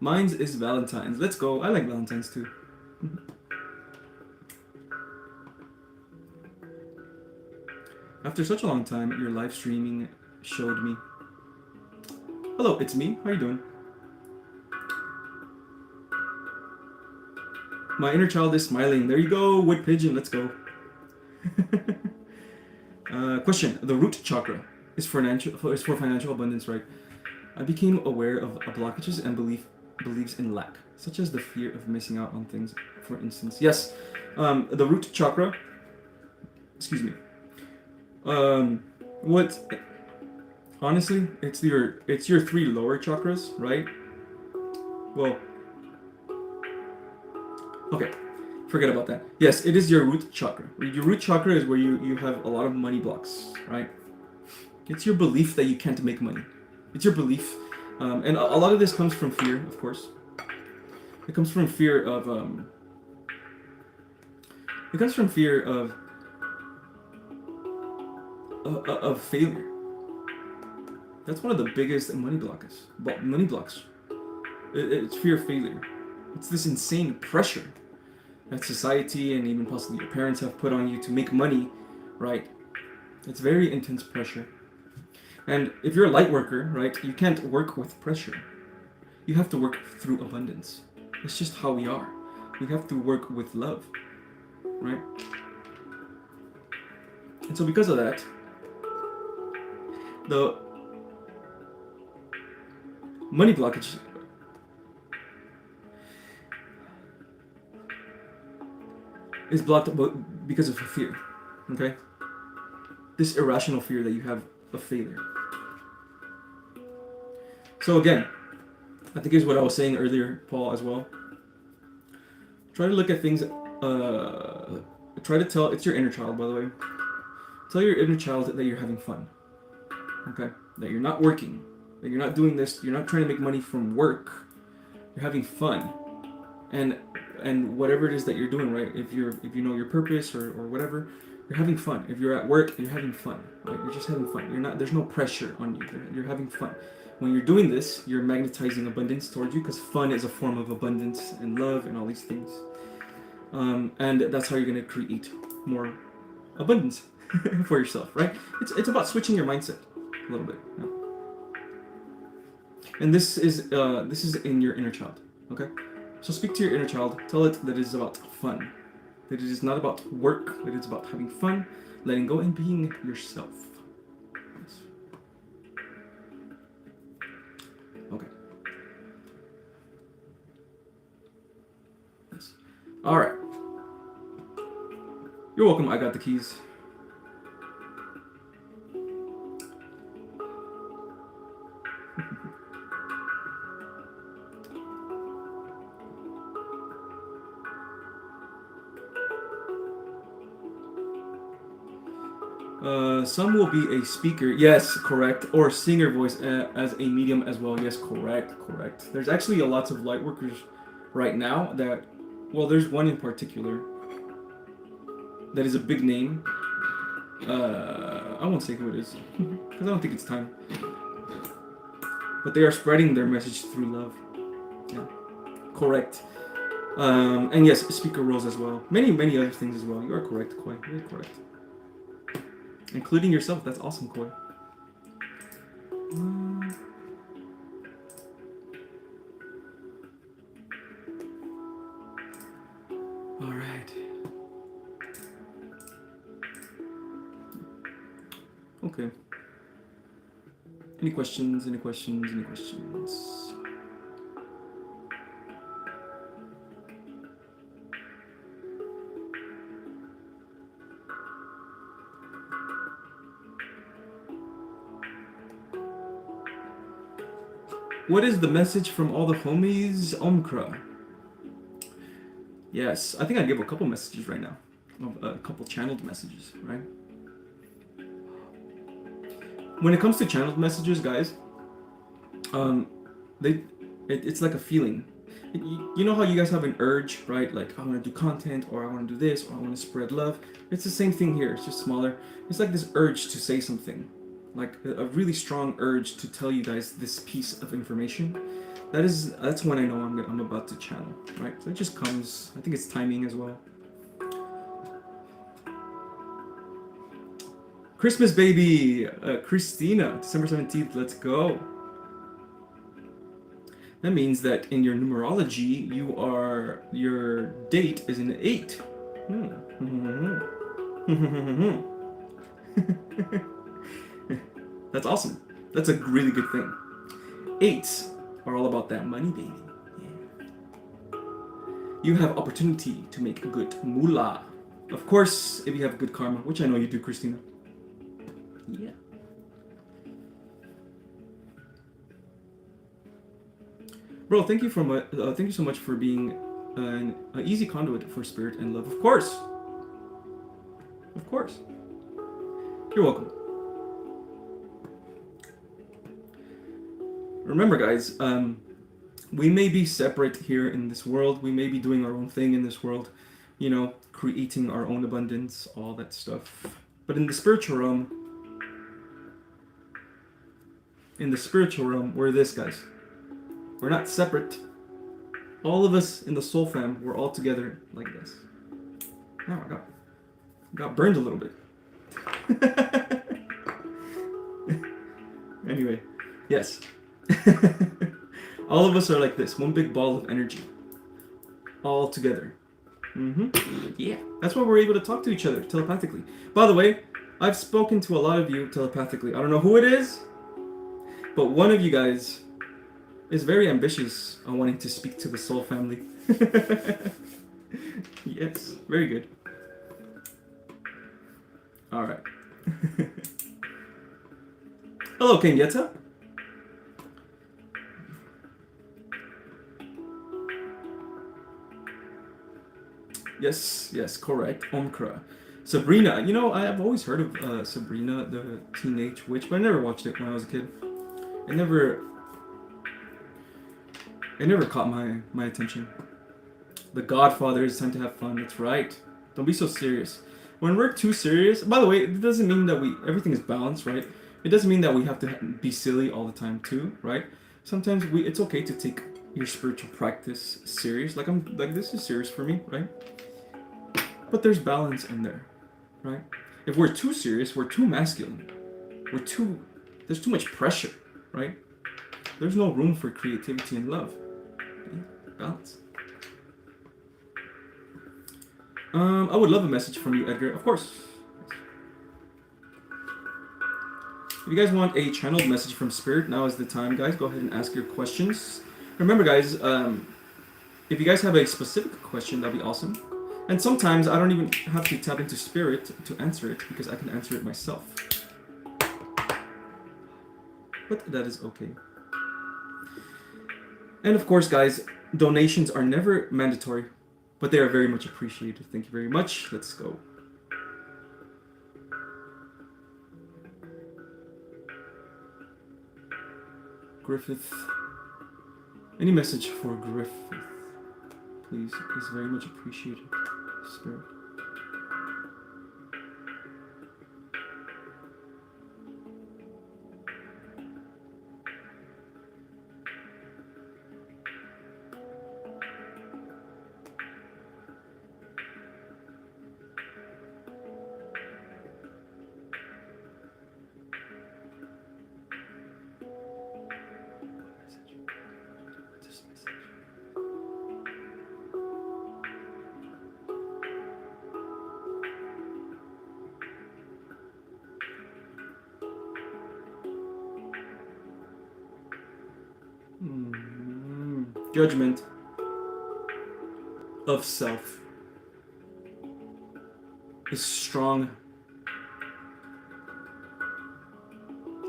Mine's is Valentine's. Let's go. I like Valentine's too. After such a long time, your live streaming showed me. Hello, it's me. How are you doing? My inner child is smiling. There you go, wood pigeon. Let's go. Question: the root chakra is for financial abundance, right? I became aware of blockages and beliefs in lack, such as the fear of missing out on things. For instance, yes, the root chakra. Excuse me. What? Honestly, it's your three lower chakras, right? Well, okay, forget about that. Yes, it is your root chakra. Your root chakra is where you have a lot of money blocks, right? It's your belief that you can't make money. It's your belief, and a lot of this comes from fear, of course. It comes from fear of of failure. That's one of the biggest money blocks. It's fear of failure. It's this insane pressure that society and even possibly your parents have put on you to make money, right? It's very intense pressure. And if you're a light worker, right, you can't work with pressure. You have to work through abundance. It's just how we are. We have to work with love, right? And so because of that, The money blockage is blocked because of fear. Okay? This irrational fear that you have of failure. So again, I think is what I was saying earlier, Paul, as well. Try to look at things, try to tell, it's your inner child, by the way. Tell your inner child that you're having fun. Okay? That you're not working. That you're not doing this, you're not trying to make money from work. You're having fun. And whatever it is that you're doing, right? If you know your purpose or whatever, you're having fun. If you're at work, you're having fun. Right? You're just having fun. There's no pressure on you. You're having fun. When you're doing this, you're magnetizing abundance towards you, because fun is a form of abundance and love and all these things. And that's how you're going to create more abundance for yourself, right? It's about switching your mindset a little bit. Yeah. And this is in your inner child, okay? So speak to your inner child. Tell it that it is about fun. That it is not about work. That it's about having fun, letting go, and being yourself. Yes. Okay. Yes. All right. You're welcome. I got the keys. Some will be a speaker, yes, correct, or singer voice as a medium as well, yes, correct. There's actually a lot of light workers right now that, well, there's one in particular that is a big name. I won't say who it is, because I don't think it's time. But they are spreading their message through love. Yeah, correct. And yes, speaker roles as well. Many other things as well. You are correct, Koi. You're correct. Including yourself. That's awesome, Koi. All right. Okay. Any questions? Any questions? Any questions? What is the message from all the homies? Omkra. Yes, I think I give a couple messages right now. A couple channeled messages, right? When it comes to channeled messages, guys, it's like a feeling. You know how you guys have an urge, right? Like, I want to do content, or I want to do this, or I want to spread love. It's the same thing here. It's just smaller. It's like this urge to say something. Like a really strong urge to tell you guys this piece of information. That's when I know I'm about to channel, right? So it just comes. I think it's timing as well. Christmas baby, Christina, December 17th. Let's go. That means that in your numerology, your date is an 8. That's awesome. That's a really good thing. 8s are all about that money, baby. Yeah. You have opportunity to make good moolah. Of course, if you have good karma, which I know you do, Christina. Yeah. Bro, thank you so much for being an easy conduit for spirit and love. Of course. Of course. You're welcome. Remember, guys, we may be separate here in this world. We may be doing our own thing in this world, you know, creating our own abundance, all that stuff. But in the spiritual realm, we're this, guys. We're not separate. All of us in the soul fam, we're all together like this. Oh, I got burned a little bit. Anyway, yes. All of us are like this, one big ball of energy, all together. Yeah, that's why we're able to talk to each other telepathically. By the way, I've spoken to a lot of you telepathically. I don't know who it is, but one of you guys is very ambitious on wanting to speak to the soul family. Yes, very good. All right. Hello, King Yetta. Yes, yes, correct. Omkra. Sabrina. You know, I have always heard of Sabrina, the Teenage Witch, but I never watched it when I was a kid. It never caught my attention. The Godfather, it's time to have fun. That's right. Don't be so serious. When we're too serious, by the way, it doesn't mean that everything is balanced, right? It doesn't mean that we have to be silly all the time too, right? Sometimes it's okay to take your spiritual practice serious. Like this is serious for me, right? But there's balance in there, right? If we're too serious, we're too masculine. There's too much pressure, right? There's no room for creativity and love. Okay? Balance. I would love a message from you, Edgar. Of course. If you guys want a channeled message from Spirit, now is the time, guys. Go ahead and ask your questions. Remember, guys, if you guys have a specific question, that'd be awesome. And sometimes I don't even have to tap into Spirit to answer it, because I can answer it myself. But that is okay. And of course, guys, donations are never mandatory, but they are very much appreciated. Thank you very much. Let's go. Griffith. Any message for Griffith, please? Is very much appreciated. Spirit. Judgment of self is strong.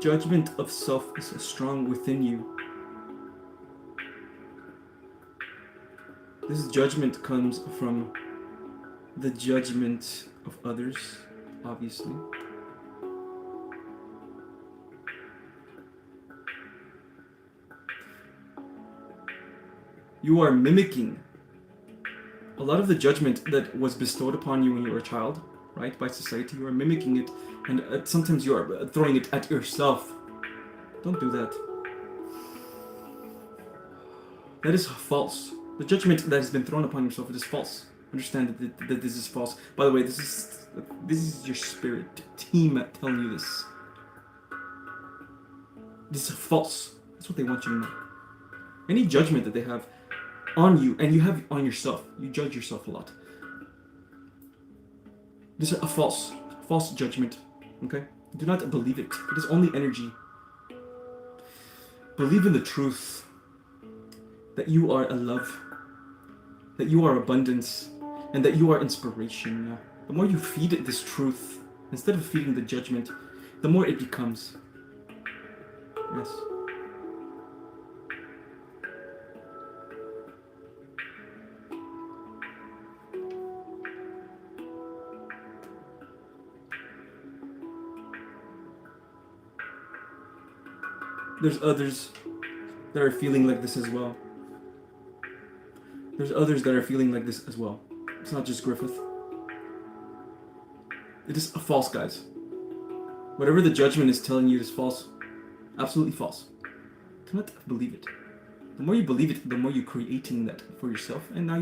Judgment of self is strong within you. This judgment comes from the judgment of others, obviously. You are mimicking a lot of the judgment that was bestowed upon you when you were a child, right? By society, you are mimicking it, and sometimes you are throwing it at yourself. Don't do that. That is false. The judgment that has been thrown upon yourself, it is false. Understand that this is false. By the way, this is your spirit team telling you this. This is false. That's what they want you to know. Any judgment that they have on you, and you have on yourself, you judge yourself a lot. This is a false judgment, okay? Do not believe it. It is only energy. Believe in the truth that you are a love, that you are abundance, and that you are inspiration. The more you feed it this truth, instead of feeding the judgment, the more it becomes. Yes. There's others that are feeling like this as well. There's others that are feeling like this as well. It's not just Griffith. It is false, guys. Whatever the judgment is telling you is false. Absolutely false. Do not believe it. The more you believe it, the more you're creating that for yourself. And now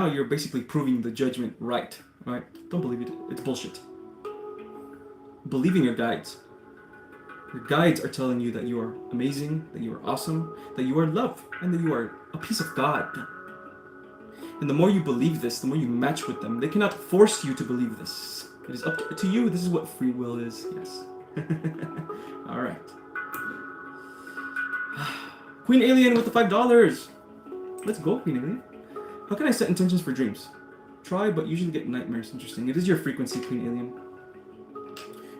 you're basically proving the judgment right. Right? Don't believe it. It's bullshit. Believe in your guides. Your guides are telling you that you are amazing, that you are awesome, that you are love, and that you are a piece of God. And the more you believe this, the more you match with them. They cannot force you to believe this. It is up to you. This is what free will is. Yes. All right. Queen Alien with the $5. Let's go, Queen Alien. How can I set intentions for dreams? Try, but usually get nightmares. Interesting. It is your frequency, Queen Alien.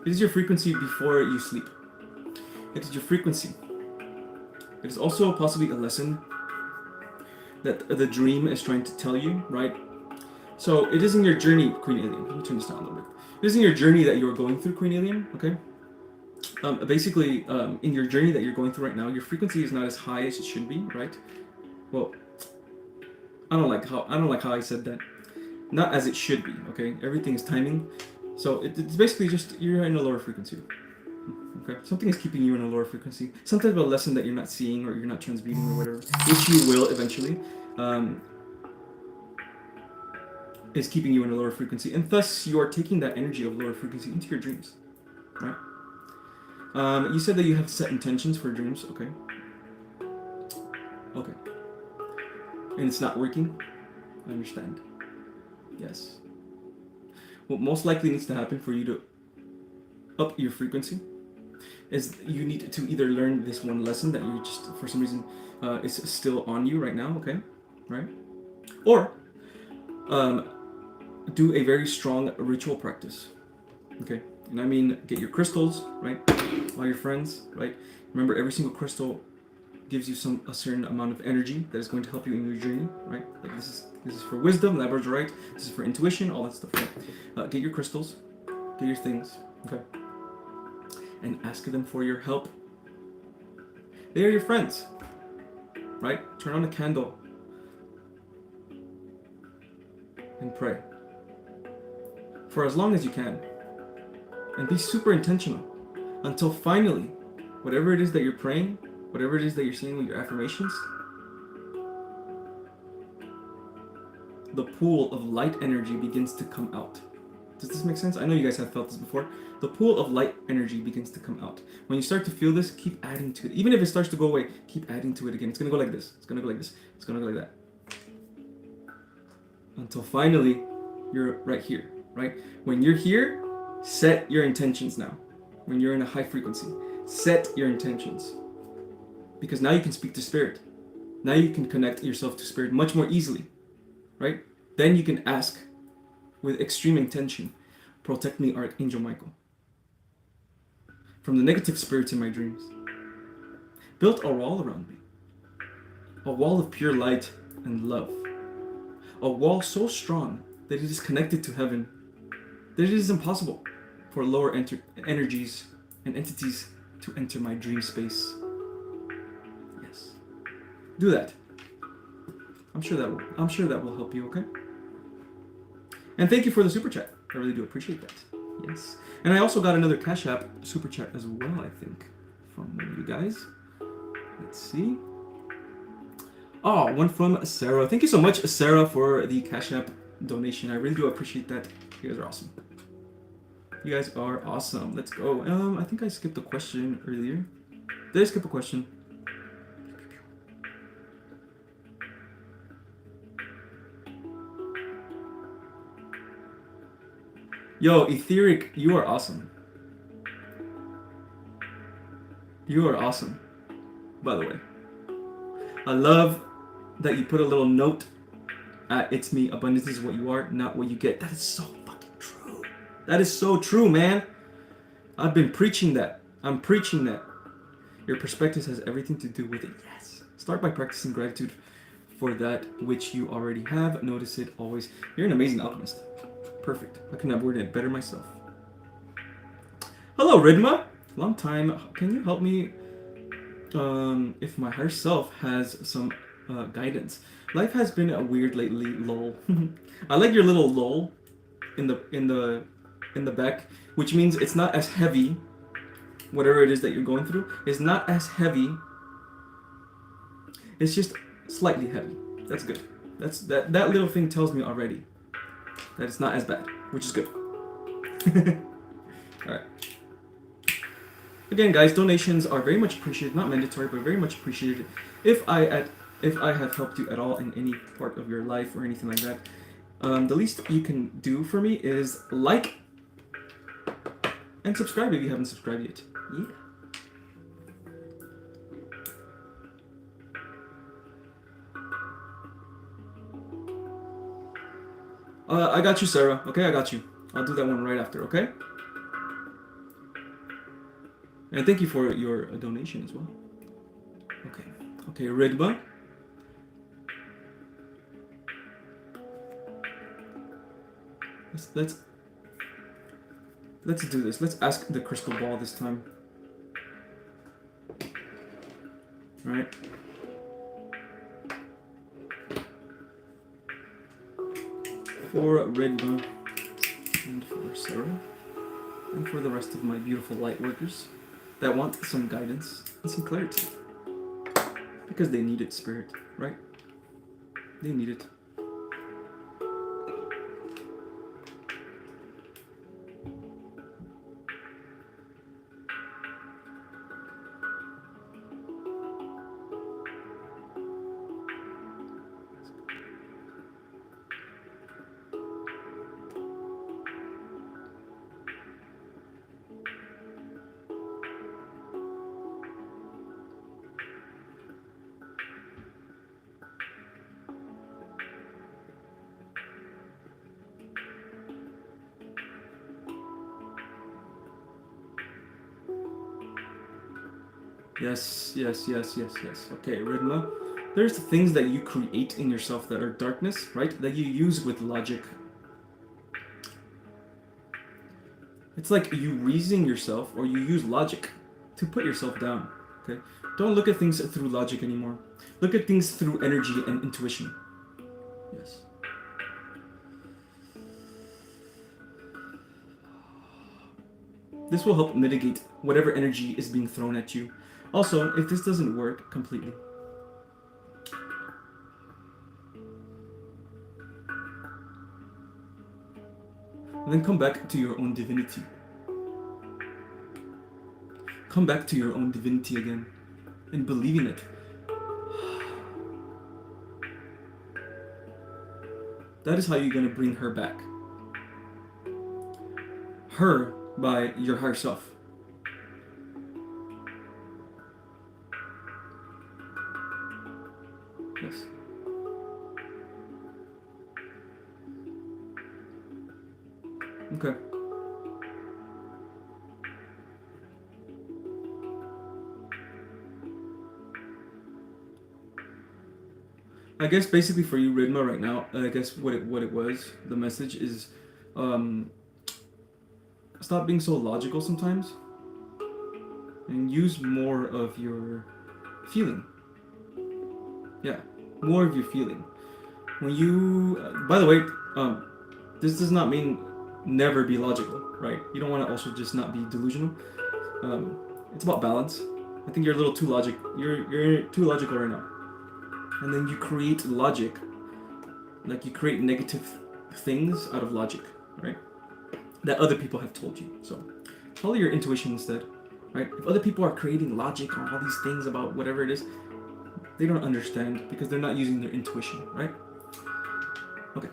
It is your frequency before you sleep. It is your frequency. It is also possibly a lesson that the dream is trying to tell you, right? So it is in your journey, Queen Alien. Let me turn this down a little bit. It is in your journey that you're going through, Queen Alien, okay? Basically, in your journey that you're going through right now, your frequency is not as high as it should be, right? Well, I don't like how I said that. Not as it should be, okay? Everything is timing. So it's basically just you're in a lower frequency. Okay? Something is keeping you in a lower frequency. Some type of a lesson that you're not seeing or you're not transmuting or whatever, which you will eventually, is keeping you in a lower frequency. And thus you are taking that energy of lower frequency into your dreams. Right? You said that you have set intentions for dreams, okay? Okay. And it's not working? I understand. Yes. What most likely needs to happen for you to up your frequency is you need to either learn this one lesson that you just, for some reason, is still on you right now, okay? Right? Or do a very strong ritual practice, okay? And I mean, get your crystals, right? All your friends, right? Remember, every single crystal gives you a certain amount of energy that is going to help you in your journey, right? Like this is for wisdom, labradorite. This is for intuition, all that stuff. Right? Get your crystals, get your things, okay? And ask them for your help. They are your friends, right? Turn on a candle and pray for as long as you can, and be super intentional until finally, whatever it is that you're praying, whatever it is that you're saying with your affirmations, the pool of light energy begins to come out. Does this make sense? I know you guys have felt this before. The pool of light energy begins to come out. When you start to feel this, keep adding to it. Even if it starts to go away, keep adding to it again. It's going to go like this. It's going to go like this. It's going to go like that. Until finally, you're right here, right? When you're here, set your intentions now. When you're in a high frequency, set your intentions. Because now you can speak to spirit. Now you can connect yourself to spirit much more easily, right? Then you can ask with extreme intention, protect me, Archangel Michael, from the negative spirits in my dreams. Build a wall around me. A wall of pure light and love. A wall so strong that it is connected to heaven, that it is impossible for lower energies and entities to enter my dream space. Yes. Do that. I'm sure that will help you, okay? And thank you for the super chat. I really do appreciate that. Yes. And I also got another Cash App super chat as well, I think, from one of you guys. Let's see. Oh, one from Sarah. Thank you so much, Sarah, for the Cash App donation. I really do appreciate that. You guys are awesome. You guys are awesome. Let's go. I think I skipped a question earlier. Did I skip a question? Yo, Etheric, you are awesome. You are awesome, by the way. I love that you put a little note at it's me, abundance is what you are, not what you get. That is so fucking true. That is so true, man. I've been preaching that. I'm preaching that. Your perspective has everything to do with it. Yes. Start by practicing gratitude for that which you already have. Notice it always. You're an amazing alchemist. Perfect. I couldn't have worded it better myself. Hello, Ridma. Long time. Can you help me if my higher self has some guidance? Life has been a weird lately. Lol. I like your little lol in the back, which means it's not as heavy. Whatever it is that you're going through is not as heavy. It's just slightly heavy. That's good. That little thing tells me already that it's not as bad, which is good. Alright. Again, guys, donations are very much appreciated. Not mandatory, but very much appreciated. If I have helped you at all in any part of your life or anything like that, the least you can do for me is like And subscribe if you haven't subscribed yet. Yeah. I got you, Sarah. Okay, I got you. I'll do that one right after, okay? And thank you for your donation as well. Okay. Okay, Rigma. Let's do this. Let's ask the crystal ball this time. Alright. For Rigma and for Sarah. And for the rest of my beautiful light workers that want some guidance and some clarity. Because they need it, Spirit, right? They need it. Yes. Okay, Ridma. There's things that you create in yourself that are darkness, right? That you use with logic. It's like you reason yourself or you use logic to put yourself down, okay? Don't look at things through logic anymore. Look at things through energy and intuition. Yes. This will help mitigate whatever energy is being thrown at you. Also, if this doesn't work completely, then come back to your own divinity. Come back to your own divinity again and believe in it. That is how you're going to bring her back. Her by your higher self. Yes. Okay. I guess basically for you, Ridma, right now, I guess what it was, the message is, stop being so logical sometimes, and use more of your feeling. Yeah, more of your feeling. When you, by the way, this does not mean never be logical, right? You don't want to also just not be delusional. It's about balance. I think you're a little too you're too logical right now. And then you create logic, like you create negative things out of logic, right? That other people have told you. So follow your intuition instead, right? If other people are creating logic on all these things about whatever it is, they don't understand because they're not using their intuition, right? Okay.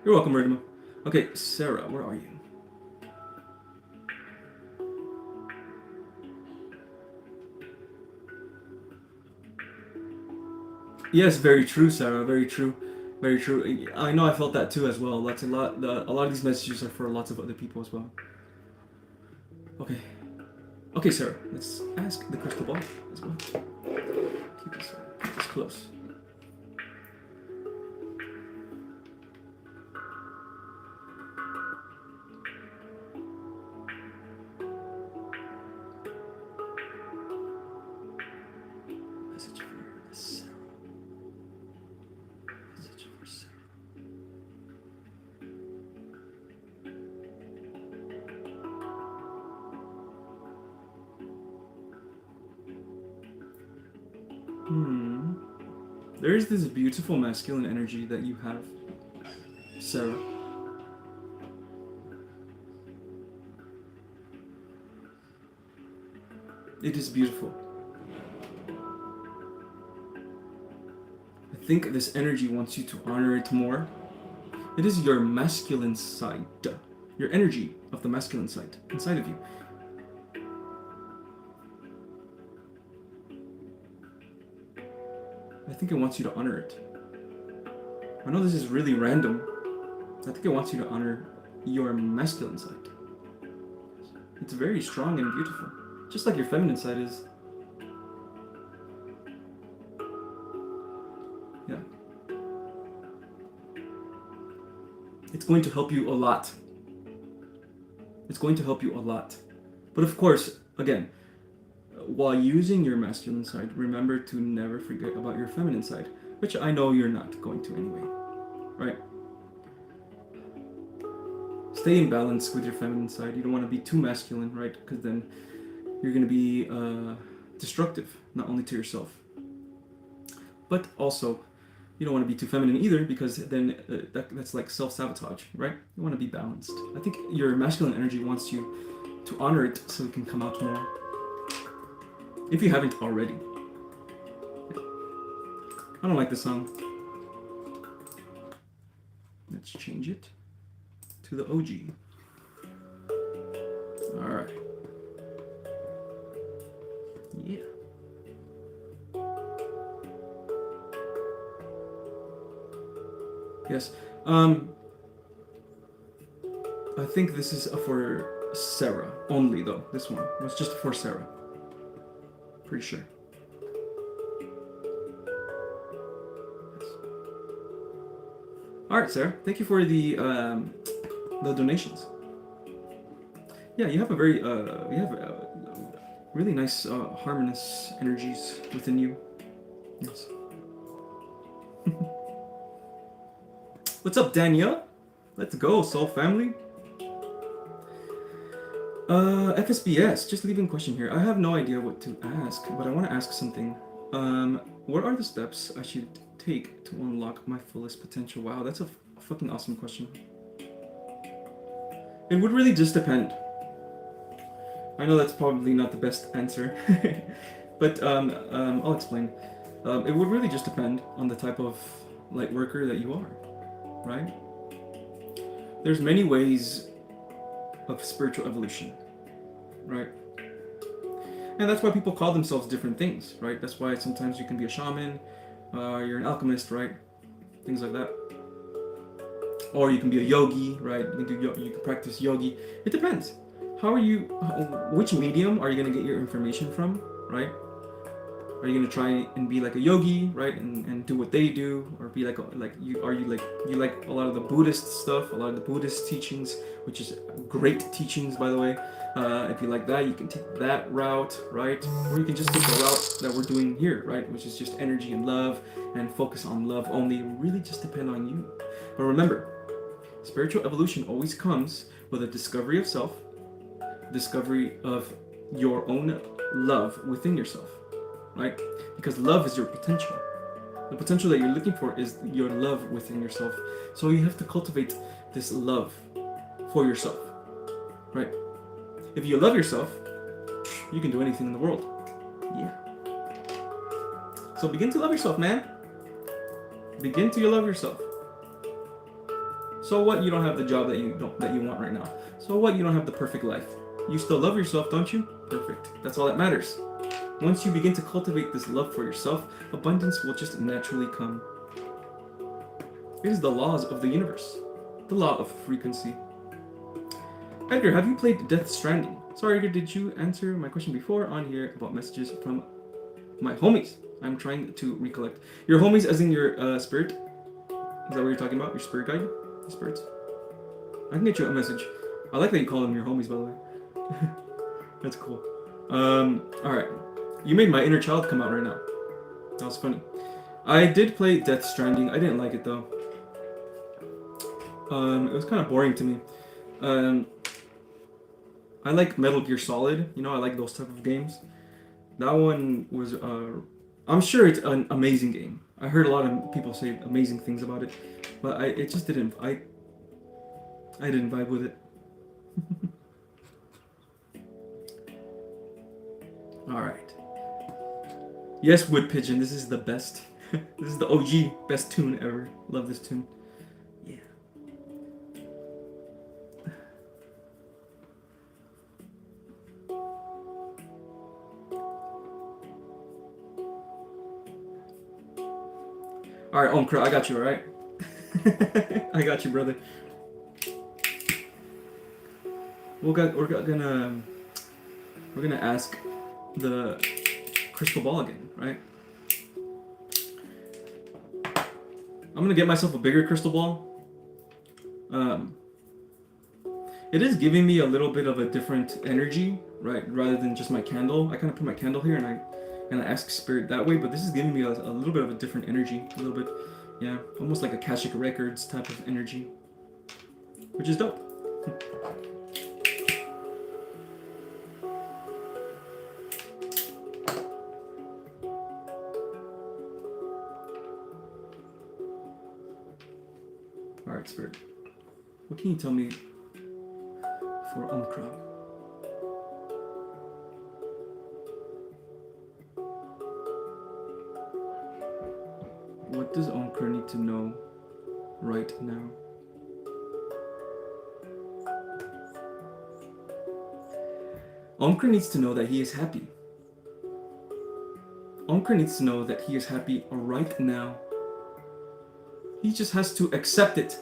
You're welcome, Ridma. Okay, Sarah, where are you? Yes, very true, Sarah. Very true. Very true. I know I felt that too as well. A lot of these messages are for lots of other people as well. Okay. Okay, Sarah. Let's ask the crystal ball as well. Keep this close. Message for Sarah. Message for Sarah. There's this beautiful masculine energy that you have, Sarah. It is beautiful. I think this energy wants you to honor it more. It is your masculine side. Your energy of the masculine side inside of you. I think it wants you to honor it. I know this is really random. I think it wants you to honor your masculine side. It's very strong and beautiful. Just like your feminine side is. Yeah. It's going to help you a lot. It's going to help you a lot. But of course, again, while using your masculine side, remember to never forget about your feminine side, which I know you're not going to anyway, right? Stay in balance with your feminine side. You don't want to be too masculine, right? Because then you're going to be destructive, not only to yourself, but also you don't want to be too feminine either, because then that's like self-sabotage, right? You want to be balanced. I think your masculine energy wants you to honor it so it can come out more. If you haven't already. I don't like this song. Let's change it to the OG. Alright. Yeah. Yes. I think this is for Sarah only, though. This one was just for Sarah. Pretty sure. Yes. All right, Sarah. Thank you for the donations. Yeah, you have a very really nice harmonious energies within you. Yes. What's up, Danielle? Let's go, Soul Family. FSBS, just leaving a question here. I have no idea what to ask, but I want to ask something. What are the steps I should take to unlock my fullest potential? Wow, that's a fucking awesome question. It would really just depend. I know that's probably not the best answer, but I'll explain. It would really just depend on the type of light worker that you are, right? There's many ways of spiritual evolution, right? And that's why people call themselves different things, right? That's why sometimes you can be a shaman, you're an alchemist, right? Things like that. Or you can be a yogi, right? You can practice yogi. It depends. Which medium are you going to get your information from, right? Are you going to try and be like a yogi, right? And do what they do? Or be like you like a lot of the Buddhist stuff, a lot of the Buddhist teachings, which is great teachings, by the way. If you like that, you can take that route, right? Or you can just take the route that we're doing here, right? Which is just energy and love, and focus on love only. It really just depend on you. But remember, spiritual evolution always comes with a discovery of self, discovery of your own love within yourself, right? Because love is your potential. The potential that you're looking for is your love within yourself. So you have to cultivate this love for yourself, right? If you love yourself, you can do anything in the world. Yeah. So begin to love yourself, man. Begin to love yourself. So what? You don't have the job that you want right now. So what? You don't have the perfect life. You still love yourself, don't you? Perfect. That's all that matters. Once you begin to cultivate this love for yourself, abundance will just naturally come. It is the laws of the universe. The law of frequency. Edgar, have you played Death Stranding? Sorry, Edgar, did you answer my question before on here about messages from my homies? I'm trying to recollect. Your homies as in your spirit? Is that what you're talking about? Your spirit guide? Your spirits? I can get you a message. I like that you call them your homies, by the way. That's cool. Alright. You made my inner child come out right now. That was funny. I did play Death Stranding. I didn't like it, though. It was kind of boring to me. I like Metal Gear Solid. You know, I like those type of games. That one was, I'm sure it's an amazing game. I heard a lot of people say amazing things about it, but I didn't vibe with it. All right. Yes, Wood Pigeon, this is the best. This is the OG best tune ever. Love this tune. Yeah. Alright, Omkra, I got you, alright? I got you, brother. We're gonna ask the crystal ball again, right? I'm gonna get myself a bigger crystal ball. It is giving me a little bit of a different energy, right? Rather than just my candle. I kind of put my candle here and I ask spirit that way, but this is giving me a little bit of a different energy. A little bit, yeah, almost like Akashic Records type of energy, which is dope. Alright, spirit. What can you tell me for Omkra? What does Omkra need to know right now? Omkra needs to know that he is happy. Omkra needs to know that he is happy right now. He just has to accept it.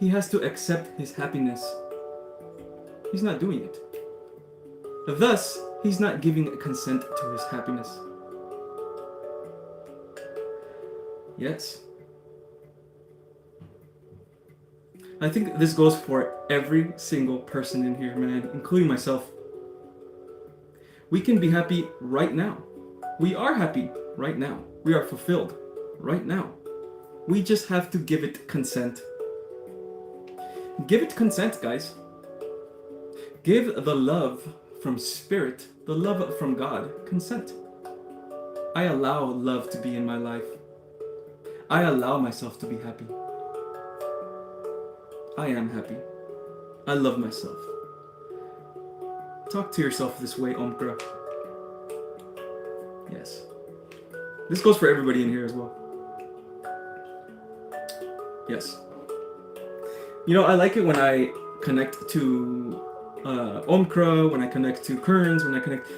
He has to accept his happiness. He's not doing it. Thus, he's not giving consent to his happiness. Yes. I think this goes for every single person in here, man, including myself. We can be happy right now. We are happy right now. We are fulfilled right now. We just have to give it consent. Give it consent, guys. Give the love from spirit, the love from God, consent. I allow love to be in my life. I allow myself to be happy. I am happy. I love myself. Talk to yourself this way, Omkra. Yes. This goes for everybody in here as well. Yes. You know, I like it when I connect to Omkra, when I connect to Kearns, when I connect...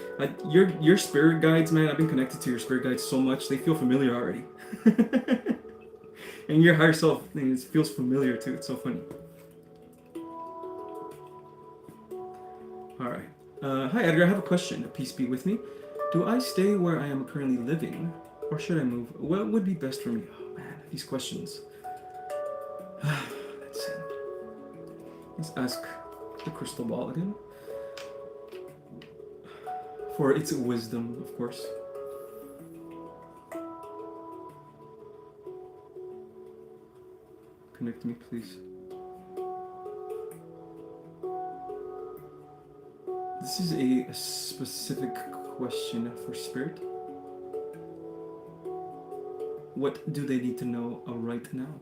your spirit guides, man, I've been connected to your spirit guides so much, they feel familiar already. And your higher self, it feels familiar too, it's so funny. Alright. Hi Edgar, I have a question. Peace be with me. Do I stay where I am currently living, or should I move? What would be best for me? Oh man, these questions. Let's see. Let's ask the crystal ball again. For its wisdom, of course. Connect me, please. This is a specific question for spirit. What do they need to know right now?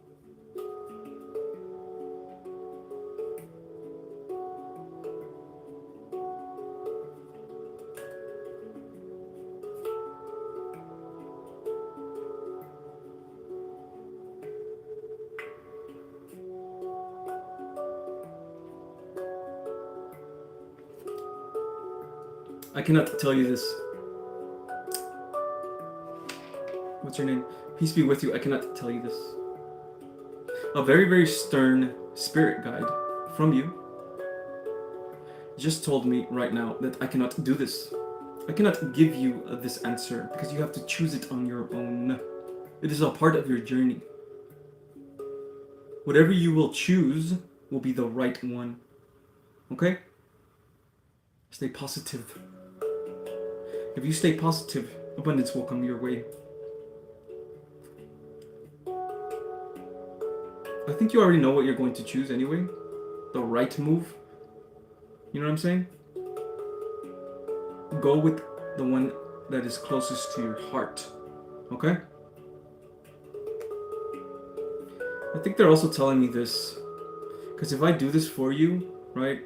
I cannot tell you this. What's your name? Peace be with you. I cannot tell you this. A very, very stern spirit guide from you just told me right now that I cannot do this. I cannot give you this answer because you have to choose it on your own. It is a part of your journey. Whatever you will choose will be the right one. Okay? Stay positive. If you stay positive, abundance will come your way. I think you already know what you're going to choose anyway. The right move. You know what I'm saying? Go with the one that is closest to your heart. Okay? I think they're also telling me this. Because if I do this for you, right?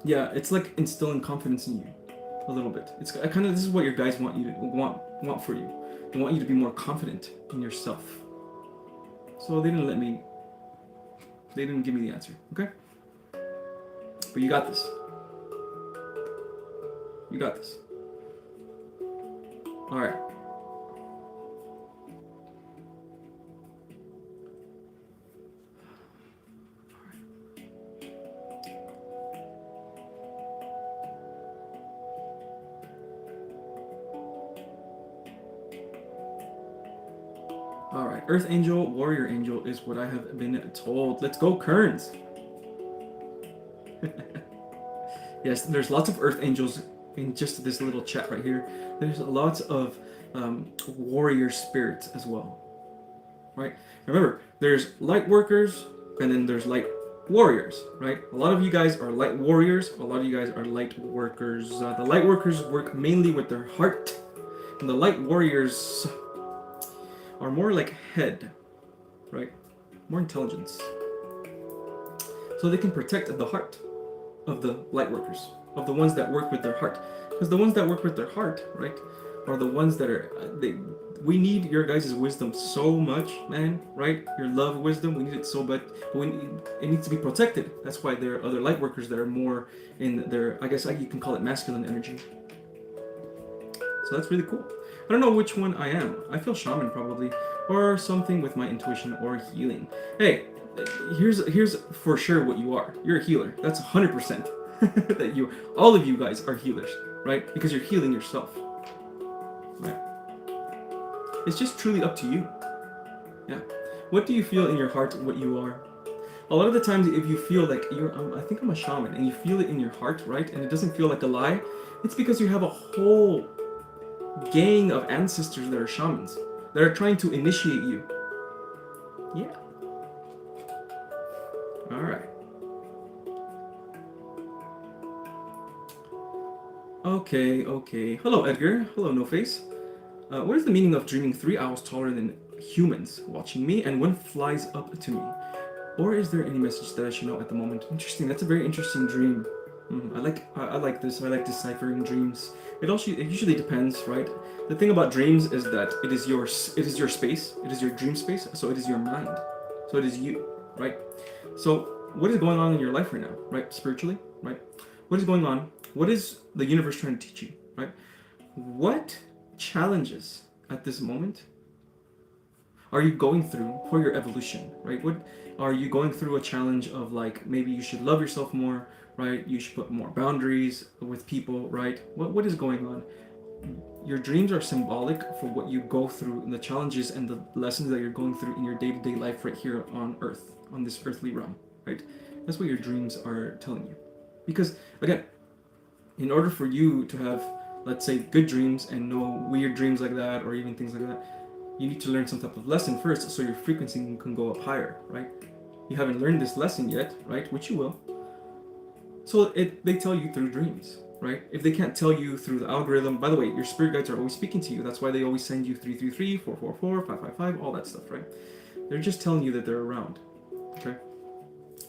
Yeah, it's like instilling confidence in you. a little bit. It's kind of, this is what your guys want you to want for you. They want you to be more confident in yourself. So they didn't give me the answer, okay? But you got this. You got this. All right. All right. Earth Angel, Warrior Angel is what I have been told. Let's go, Kerns. Yes, there's lots of Earth Angels in just this little chat right here. There's lots of warrior spirits as well, right? Remember, there's light workers and then there's light warriors, right? A lot of you guys are light warriors. A lot of you guys are light workers. The light workers work mainly with their heart, and the light warriors are more like head, right? More intelligence. So they can protect the heart of the light workers, of the ones that work with their heart. Because the ones that work with their heart, right, are the ones that are, we need your guys' wisdom so much, man, right? Your love, wisdom, we need it so bad. But it needs to be protected. That's why there are other light workers that are more in their, I guess you can call it masculine energy. So that's really cool. I don't know which one I am. I feel shaman probably, or something with my intuition or healing. Hey, here's for sure what you are. You're a healer. That's 100%. That all of you guys are healers, right? Because you're healing yourself, right? It's just truly up to you. Yeah. What do you feel in your heart what you are? A lot of the times, if you feel like I think I'm a shaman, and you feel it in your heart, right? And it doesn't feel like a lie, it's because you have a whole gang of ancestors that are shamans that are trying to initiate you. Yeah. All right. Okay. Hello, Edgar. Hello, No Face. What is the meaning of dreaming 3 owls taller than humans watching me and one flies up to me? Or is there any message that I should know at the moment? Interesting. That's a very interesting dream. I like this. I like deciphering dreams. It usually depends, right? The thing about dreams is that it is your space. It is your dream space. So it is your mind. So it is you, right? So what is going on in your life right now, right? Spiritually, right? What is going on? What is the universe trying to teach you, right? What challenges at this moment are you going through for your evolution, right? What are you going through a challenge of, like, maybe you should love yourself more, right? You should put more boundaries with people, right? What is going on? Your dreams are symbolic for what you go through and the challenges and the lessons that you're going through in your day-to-day life right here on Earth, on this earthly realm, right? That's what your dreams are telling you. Because, again, in order for you to have, let's say, good dreams and no weird dreams like that, or even things like that, you need to learn some type of lesson first so your frequency can go up higher, right? You haven't learned this lesson yet, right? Which you will. So they tell you through dreams, right? If they can't tell you through the algorithm, by the way, your spirit guides are always speaking to you. That's why they always send you 333, 444, 555, all that stuff, right? They're just telling you that they're around, okay?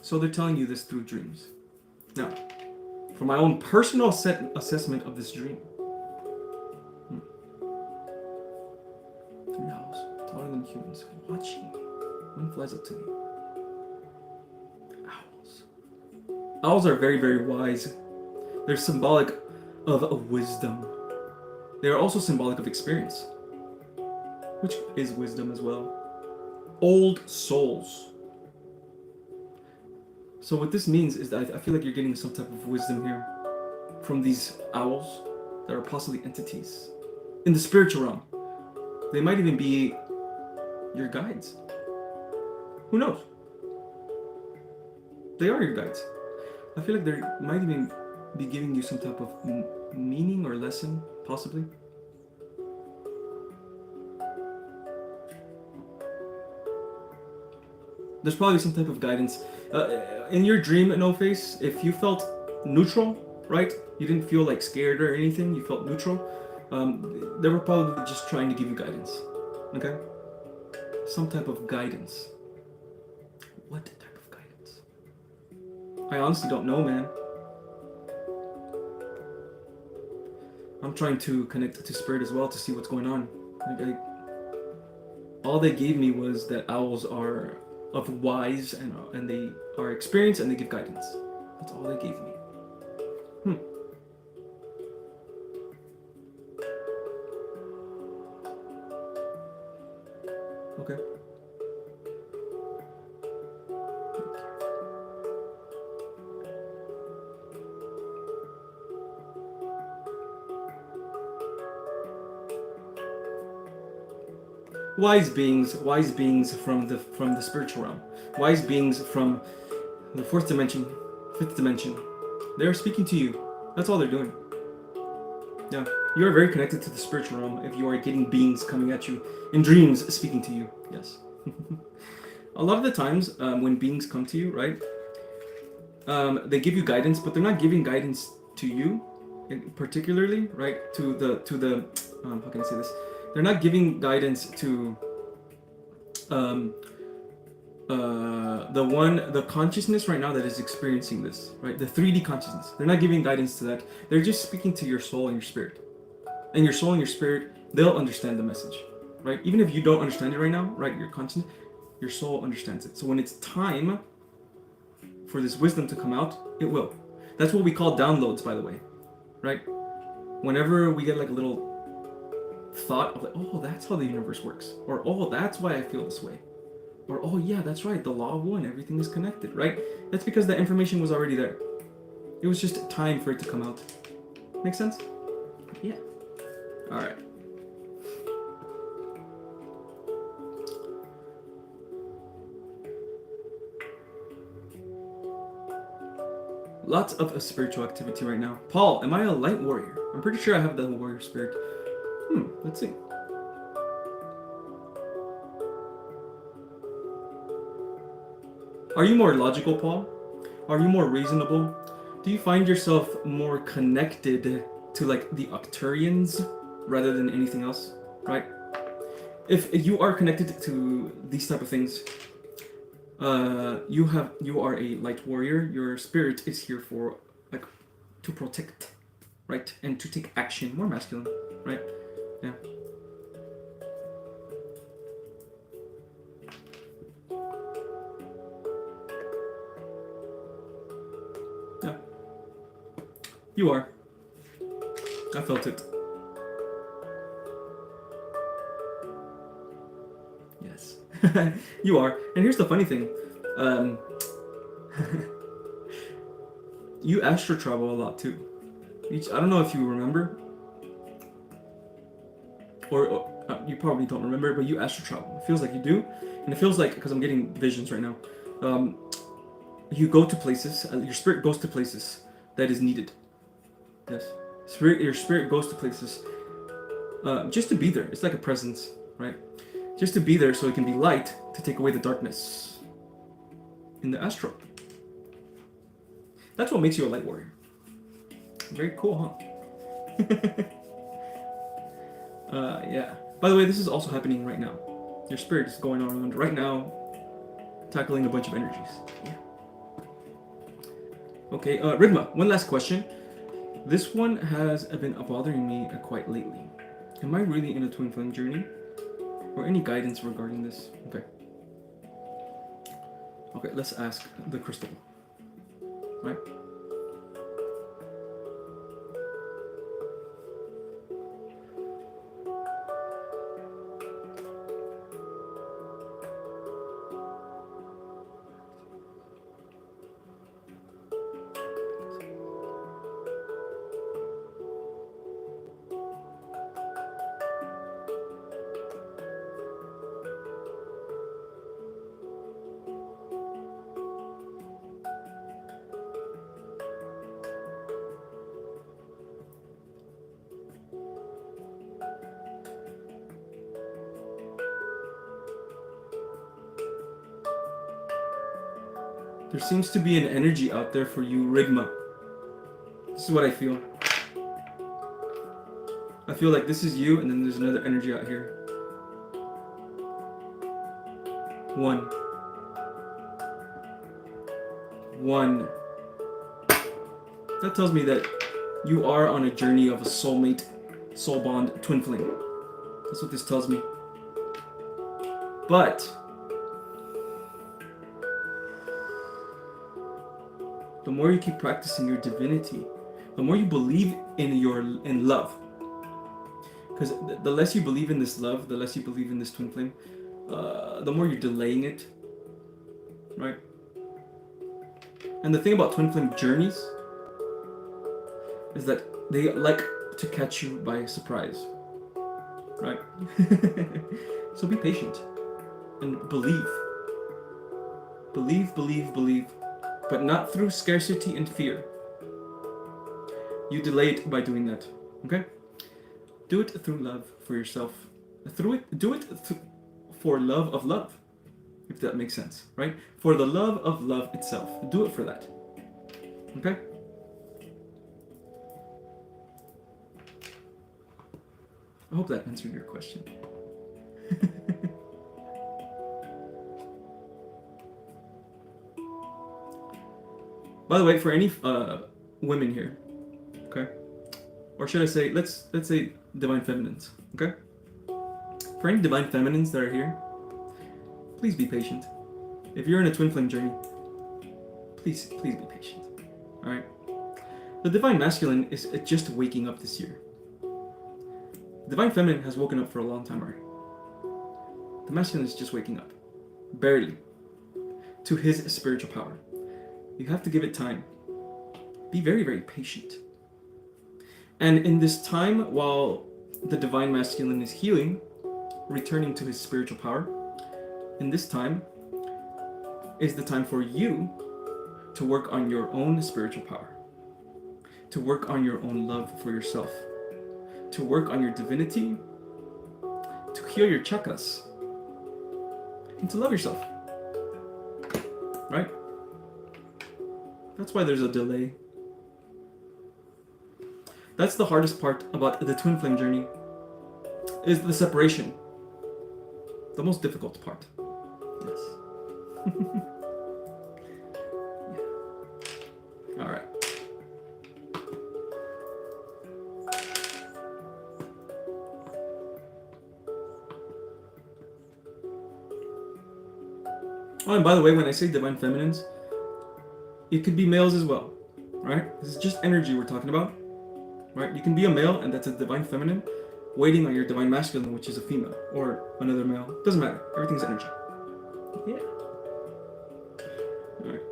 So they're telling you this through dreams. Now, for my own personal assessment of this dream, 3 owls, taller than humans, watching me. One flies up to me. Owls. Owls are very, very wise. They're symbolic of a wisdom. They are also symbolic of experience, which is wisdom as well. Old souls. So what this means is that I feel like you're getting some type of wisdom here from these owls that are possibly entities in the spiritual realm. They might even be your guides. Who knows? They are your guides. I feel like they might even be giving you some type of meaning or lesson, possibly. There's probably some type of guidance. In your dream, No Face, if you felt neutral, right? You didn't feel like scared or anything, you felt neutral, they were probably just trying to give you guidance, okay? Some type of guidance. What type of guidance? I honestly don't know, man. I'm trying to connect to spirit as well to see what's going on. All they gave me was that owls are of wise and they are experienced and they give guidance. That's all they gave me. Okay. Wise beings from the spiritual realm, wise beings from the fourth dimension, fifth dimension. They're speaking to you. That's all they're doing. Yeah, you are very connected to the spiritual realm if you are getting beings coming at you in dreams, speaking to you. Yes. A lot of the times when beings come to you, right, they give you guidance, but they're not giving guidance to you, particularly, right? To the how can I say this? They're not giving guidance to the consciousness right now that is experiencing this, right? The 3D consciousness. They're not giving guidance to that. They're just speaking to your soul and your spirit. And your soul and your spirit, they'll understand the message, right? Even if you don't understand it right now, right? Your consciousness, your soul understands it. So when it's time for this wisdom to come out, it will. That's what we call downloads, by the way, right? Whenever we get like a little thought of like, oh, that's how the universe works, or oh, that's why I feel this way, or oh yeah, that's right, the law of one, everything is connected, right? That's because the information was already there. It was just time for it to come out. Make sense? Yeah. All right. Lots of spiritual activity right now. Paul, am I a light warrior? I'm pretty sure I have the warrior spirit. Let's see. Are you more logical, Paul? Are you more reasonable? Do you find yourself more connected to like the Arcturians rather than anything else, right? If you are connected to these type of things, you are a light warrior. Your spirit is here for like to protect, right? And to take action, more masculine, right? Yeah. Yeah. You are. I felt it. Yes. You are. And here's the funny thing. You astral travel a lot too. I don't know if you remember, or you probably don't remember, but you astral travel. It feels like you do, and it feels like, because I'm getting visions right now, you go to places, your spirit goes to places that is needed. Yes, your spirit goes to places just to be there. It's like a presence, right? Just to be there so it can be light to take away the darkness in the astral. That's what makes you a light warrior. Very cool, huh? Yeah. By the way, this is also happening right now. Your spirit is going around right now, tackling a bunch of energies. Yeah. Okay, Rigma, one last question. This one has been bothering me quite lately. Am I really in a twin flame journey? Or any guidance regarding this? Okay. Okay, let's ask the crystal. Right? There seems to be an energy out there for you, Rigma. This is what I feel. I feel like this is you, and then there's another energy out here. One. That tells me that you are on a journey of a soulmate soul bond, twin flame. That's what this tells me. But the more you keep practicing your divinity, the more you believe in love. Because the less you believe in this love, the less you believe in this twin flame, the more you're delaying it, right? And the thing about twin flame journeys is that they like to catch you by surprise, right? So be patient and believe. Believe, believe, believe, but not through scarcity and fear. You delay it by doing that, okay? Do it through love for yourself. Do it for love of love, if that makes sense, right? For the love of love itself. Do it for that, okay? I hope that answered your question. By the way, for any women here, okay, or should I say, let's say divine feminines, okay? For any divine feminines that are here, please be patient. If you're in a twin flame journey, please be patient. All right. The divine masculine is just waking up this year. The divine feminine has woken up for a long time already. The masculine is just waking up, barely, to his spiritual power. You have to give it time. Be very, very patient. And in this time, while the divine masculine is healing, returning to his spiritual power, in this time is the time for you to work on your own spiritual power, to work on your own love for yourself, to work on your divinity, to heal your chakras, and to love yourself. Right? That's why there's a delay. That's the hardest part about the twin flame journey, is the separation. The most difficult part. Yes. Yeah. All right. Oh, and by the way, when I say divine feminines, it could be males as well, right? This is just energy we're talking about, right? You can be a male, and that's a divine feminine, waiting on your divine masculine, which is a female, or another male. Doesn't matter. Everything's energy. Yeah. All right.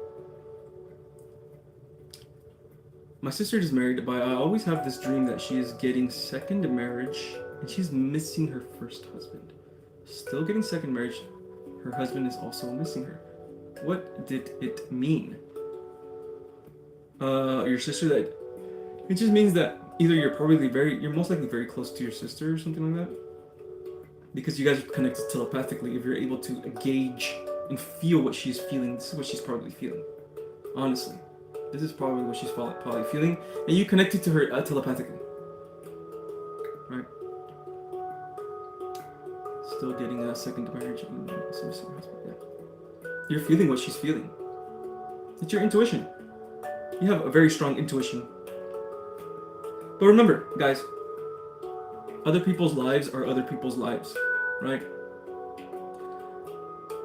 My sister is married, but I always have this dream that she is getting second marriage, and she's missing her first husband. Still getting second marriage. Her husband is also missing her. What did it mean? Your sister, that it just means that either you're most likely very close to your sister or something like that, because you guys are connected telepathically. If you're able to gauge and feel what she's feeling, this is what she's probably feeling. Honestly, this is probably what she's probably feeling, and you connected to her telepathically, right? Still getting a second marriage. Yeah. You're feeling what she's feeling. It's your intuition. You have a very strong intuition. But remember, guys, other people's lives are other people's lives, right?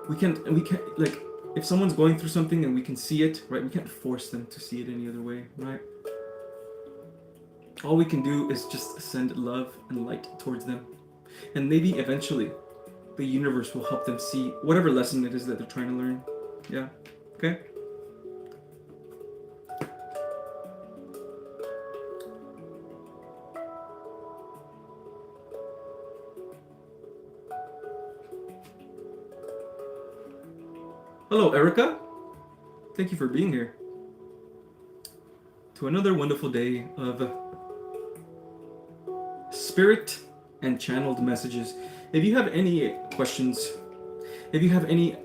We can't, like, if someone's going through something and we can see it, right, we can't force them to see it any other way, right? All we can do is just send love and light towards them. And maybe eventually the universe will help them see whatever lesson it is that they're trying to learn. Yeah, okay? Hello, Erica. Thank you for being here. To another wonderful day of spirit and channeled messages. If you have any questions, if you have any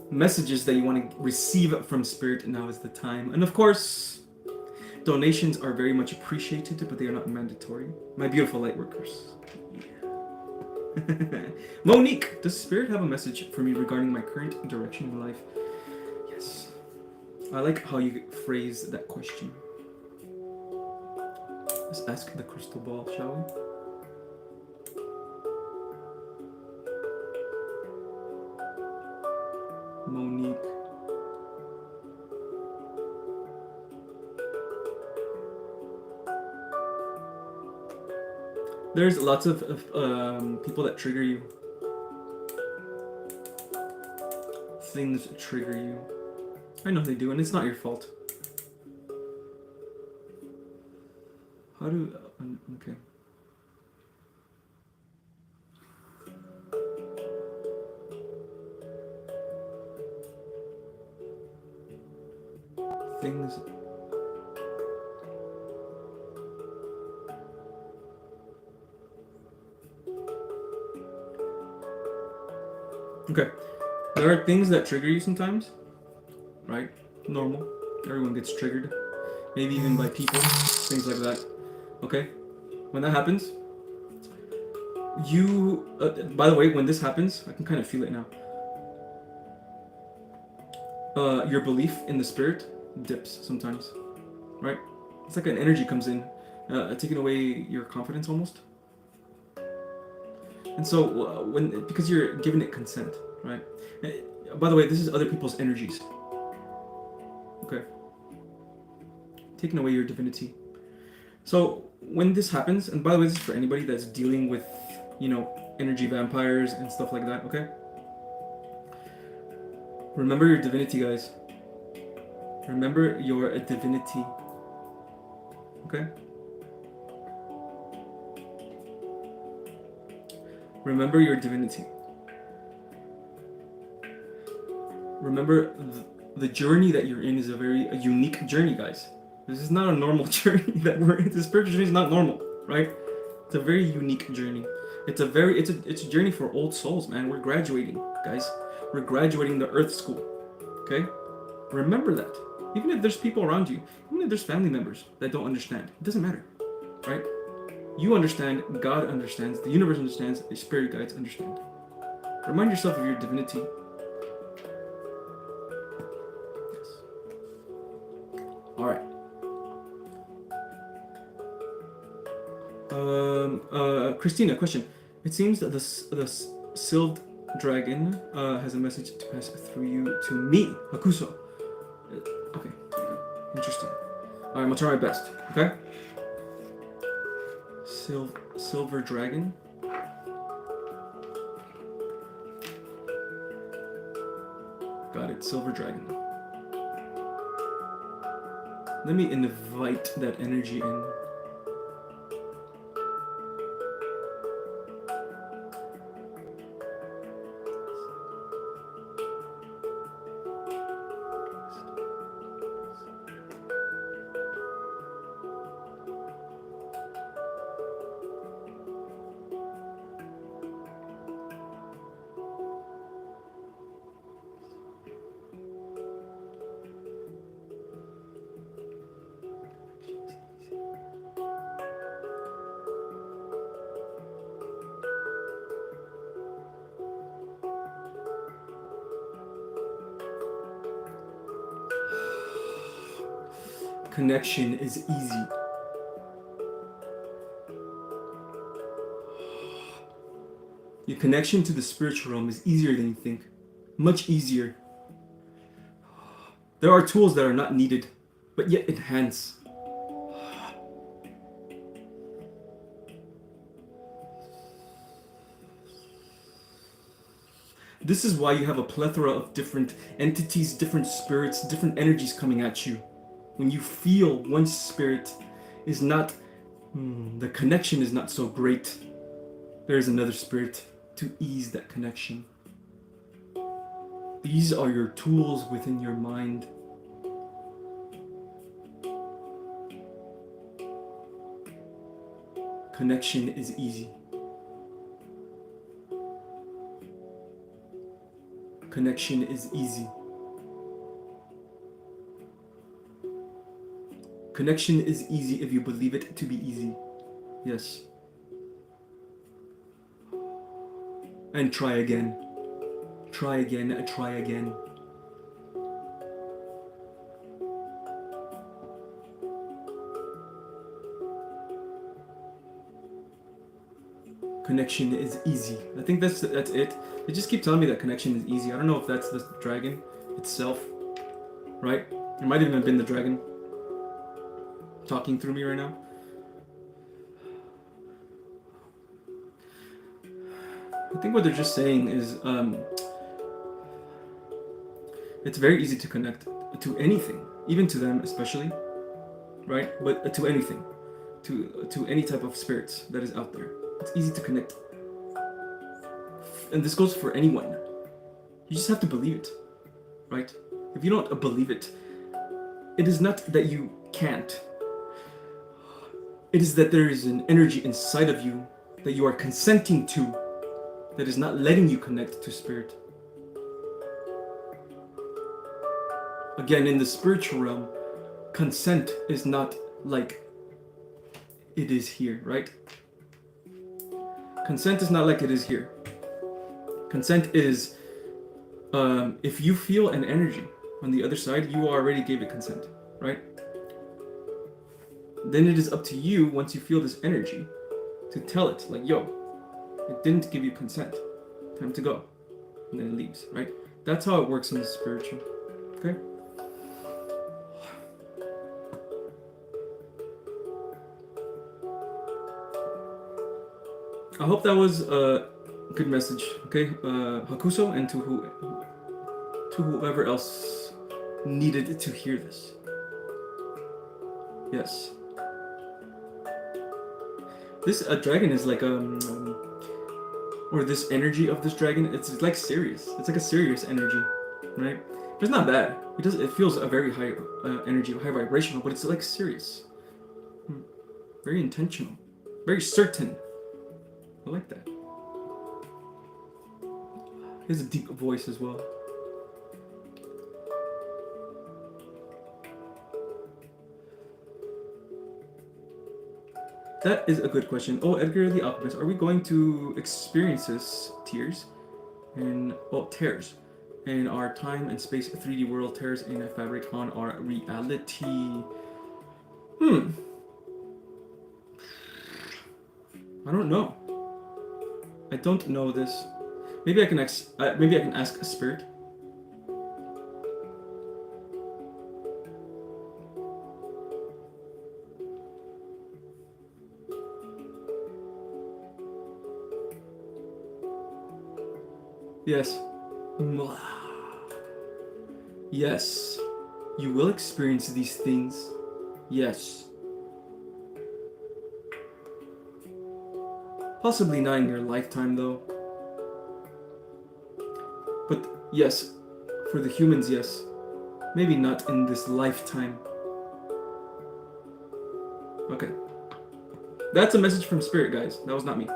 messages that you want to receive from spirit, now is the time. And of course, donations are very much appreciated, but they are not mandatory. My beautiful light workers. Yeah. Monique, does spirit have a message for me regarding my current direction in life? Yes. I like how you phrase that question. Let's ask the crystal ball, shall we? There's lots of people that trigger you. Things trigger you. I know they do, and it's not your fault. How do... okay. Things... Okay. There are things that trigger you sometimes, right? Normal. Everyone gets triggered. Maybe even by people, things like that. Okay? When that happens, you... by the way, when this happens, I can kind of feel it now. Your belief in the spirit dips sometimes, right? It's like an energy comes in, taking away your confidence almost. And so, because you're giving it consent, right? By the way, this is other people's energies. Okay. Taking away your divinity. So, when this happens, and by the way, this is for anybody that's dealing with, energy vampires and stuff like that, okay? Remember your divinity, guys. Remember your divinity. Okay? Remember your divinity. Remember the journey that you're in is a very unique journey, guys. This is not a normal journey that we're in. The spiritual journey is not normal, right? It's a very unique journey. It's a journey for old souls, man. We're graduating, guys. We're graduating the Earth School. Okay? Remember that. Even if there's people around you, even if there's family members that don't understand, it doesn't matter, right? You understand, God understands, the universe understands, the spirit guides understand. Remind yourself of your divinity. Yes. Alright. Christina, question. It seems that the Sylved Dragon has a message to pass through you to me, Hakuso. Okay. Interesting. Alright, I'm gonna try my best, okay? Silver Dragon. Got it, Silver Dragon. Let me invite that energy in. Connection is easy. Your connection to the spiritual realm is easier than you think. Much easier. There are tools that are not needed, but yet enhance. This is why you have a plethora of different entities, different spirits, different energies coming at you. When you feel one spirit is not, the connection is not so great, there is another spirit to ease that connection. These are your tools within your mind. Connection is easy. Connection is easy. Connection is easy if you believe it to be easy. Yes. And try again. Try again, try again. Connection is easy. I think that's it. They just keep telling me that connection is easy. I don't know if that's the dragon itself, right? It might have even been the dragon talking through me right now. think what they're just saying is it's very easy to connect to anything, even to them especially, right? But to anything, to any type of spirits that is out there. It's easy to connect. And this goes for anyone. You just have to believe it, right? If you don't believe it, it is not that you can't. It is that there is an energy inside of you that you are consenting to that is not letting you connect to spirit. Again, in the spiritual realm, consent is not like it is here, right? Consent is not like it is here. Consent is if you feel an energy on the other side, you already gave it consent, right? Then it is up to you, once you feel this energy, to tell it, like, yo, it didn't give you consent. Time to go. And then it leaves, right? That's how it works in the spiritual. Okay? I hope that was a good message, okay? Hakuso, and to whoever else needed to hear this. Yes. This dragon is like or this energy of this dragon, it's like serious. It's like a serious energy, right? It's not bad. It feels a very high energy, high vibrational, but it's like serious, very intentional, very certain. I like that. He has a deep voice as well. That is a good question. Oh, Edgar the Alchemist, are we going to experience this tears and tears in our time and space 3D world, tears in a fabric on our reality? I don't know. I don't know this. Maybe I can ask a spirit. Yes. Yes. You will experience these things. Yes. Possibly not in your lifetime, though. But yes, for the humans, yes. Maybe not in this lifetime. Okay. That's a message from Spirit, guys. That was not me.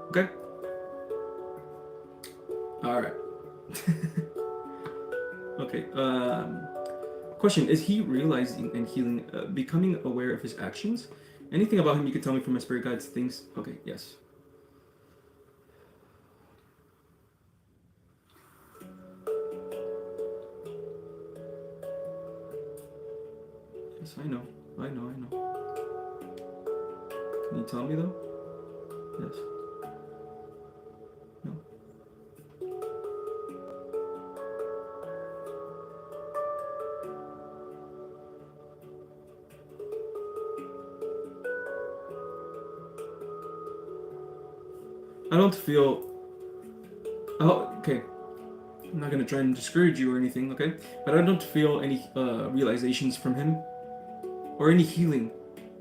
Okay? Alright. Okay. Question. Is he realizing and healing, becoming aware of his actions? Anything about him you could tell me from my spirit guides, things? Okay, yes. Yes, I know. Can you tell me though? Yes. No. I don't feel... Oh, okay. I'm not gonna try and discourage you or anything, okay? But I don't feel any realizations from him or any healing.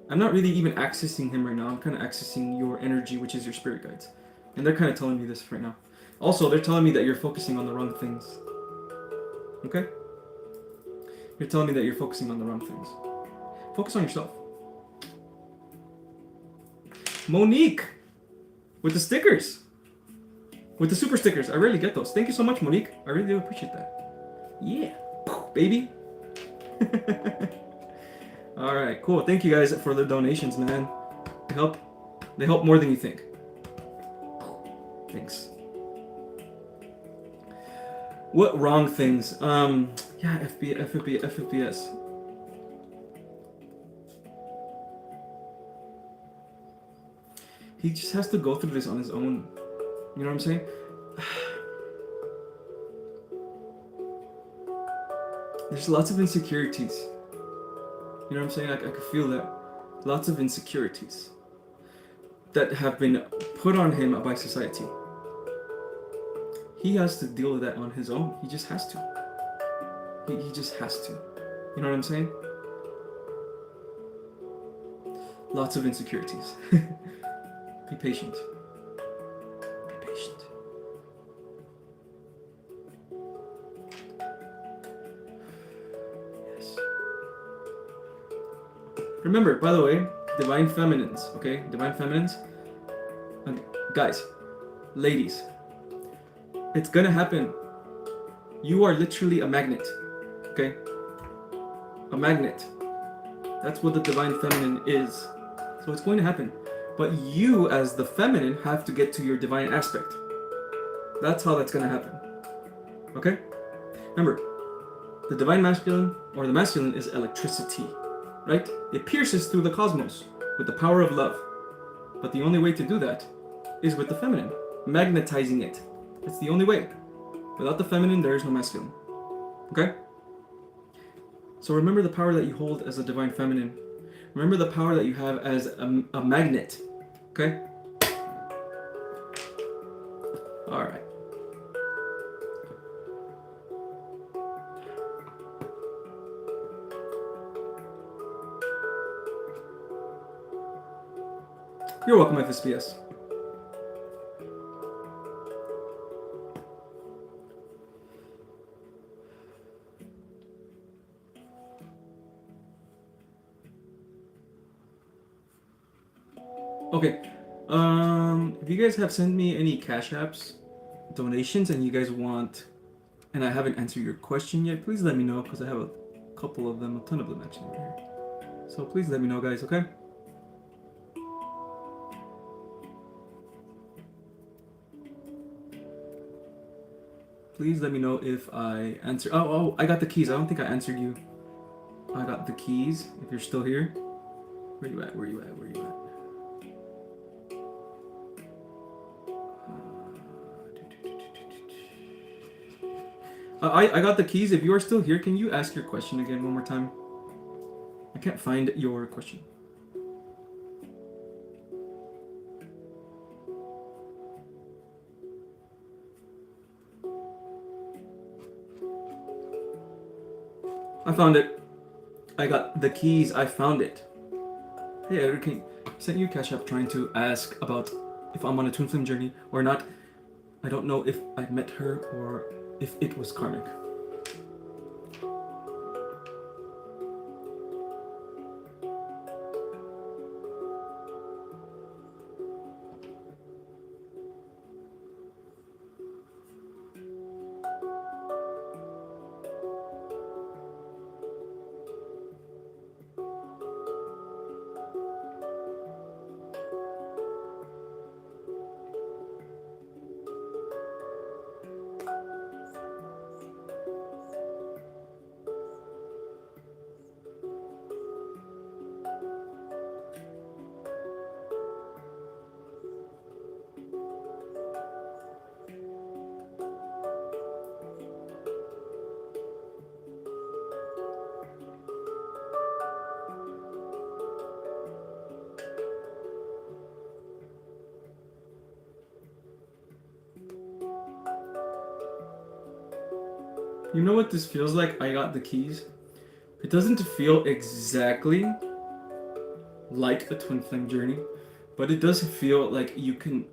I'm not really even accessing him right now. I'm kind of accessing your energy, which is your spirit guides. And they're kind of telling me this right now. Also, they're telling me that you're focusing on the wrong things. Okay? You're telling me that you're focusing on the wrong things. Focus on yourself. Monique! With the stickers! With the super stickers. I rarely get those. Thank you so much, Monique. I really do appreciate that. Yeah. Baby. Alright, cool. Thank you guys for the donations, man. They help more than you think. Thanks. What wrong things? Yeah, FPS. He just has to go through this on his own. You know what I'm saying? There's lots of insecurities. You know what I'm saying? I could feel that. Lots of insecurities that have been put on him by society. he has to deal with that on his own. He just has to. He just has to. You know what I'm saying? Lots of insecurities. Be patient. Be patient. Yes. Remember, by the way, divine feminines, okay? Divine feminines. And guys, ladies, it's gonna happen. You are literally a magnet, okay? A magnet. That's what the divine feminine is. So it's going to happen. But you, as the feminine, have to get to your divine aspect. That's how that's going to happen. Okay? Remember, the divine masculine, or the masculine, is electricity, right? It pierces through the cosmos with the power of love. But the only way to do that is with the feminine, magnetizing it. It's the only way. Without the feminine, there is no masculine. Okay? So remember the power that you hold as a divine feminine. Remember the power that you have as a magnet. Okay? Alright. You're welcome, FSPS. Okay, if you guys have sent me any Cash Apps, donations, and you guys want, and I haven't answered your question yet, please let me know, because I have a couple of them, a ton of them actually right here. So please let me know, guys, okay? Please let me know if I answer. Oh, I got the keys. I don't think I answered you. I got the keys, if you're still here. Where you at? Where you at? Where you at? I got the keys. If you are still here, can you ask your question again one more time? I can't find your question. I found it. I got the keys. I found it. Hey, Edward King. Sent you Cash App trying to ask about if I'm on a twin flame journey or not. I don't know if I met her or if it was karmic. You know what this feels like? I got the keys. It doesn't feel exactly like a twin flame journey, but it does feel like you can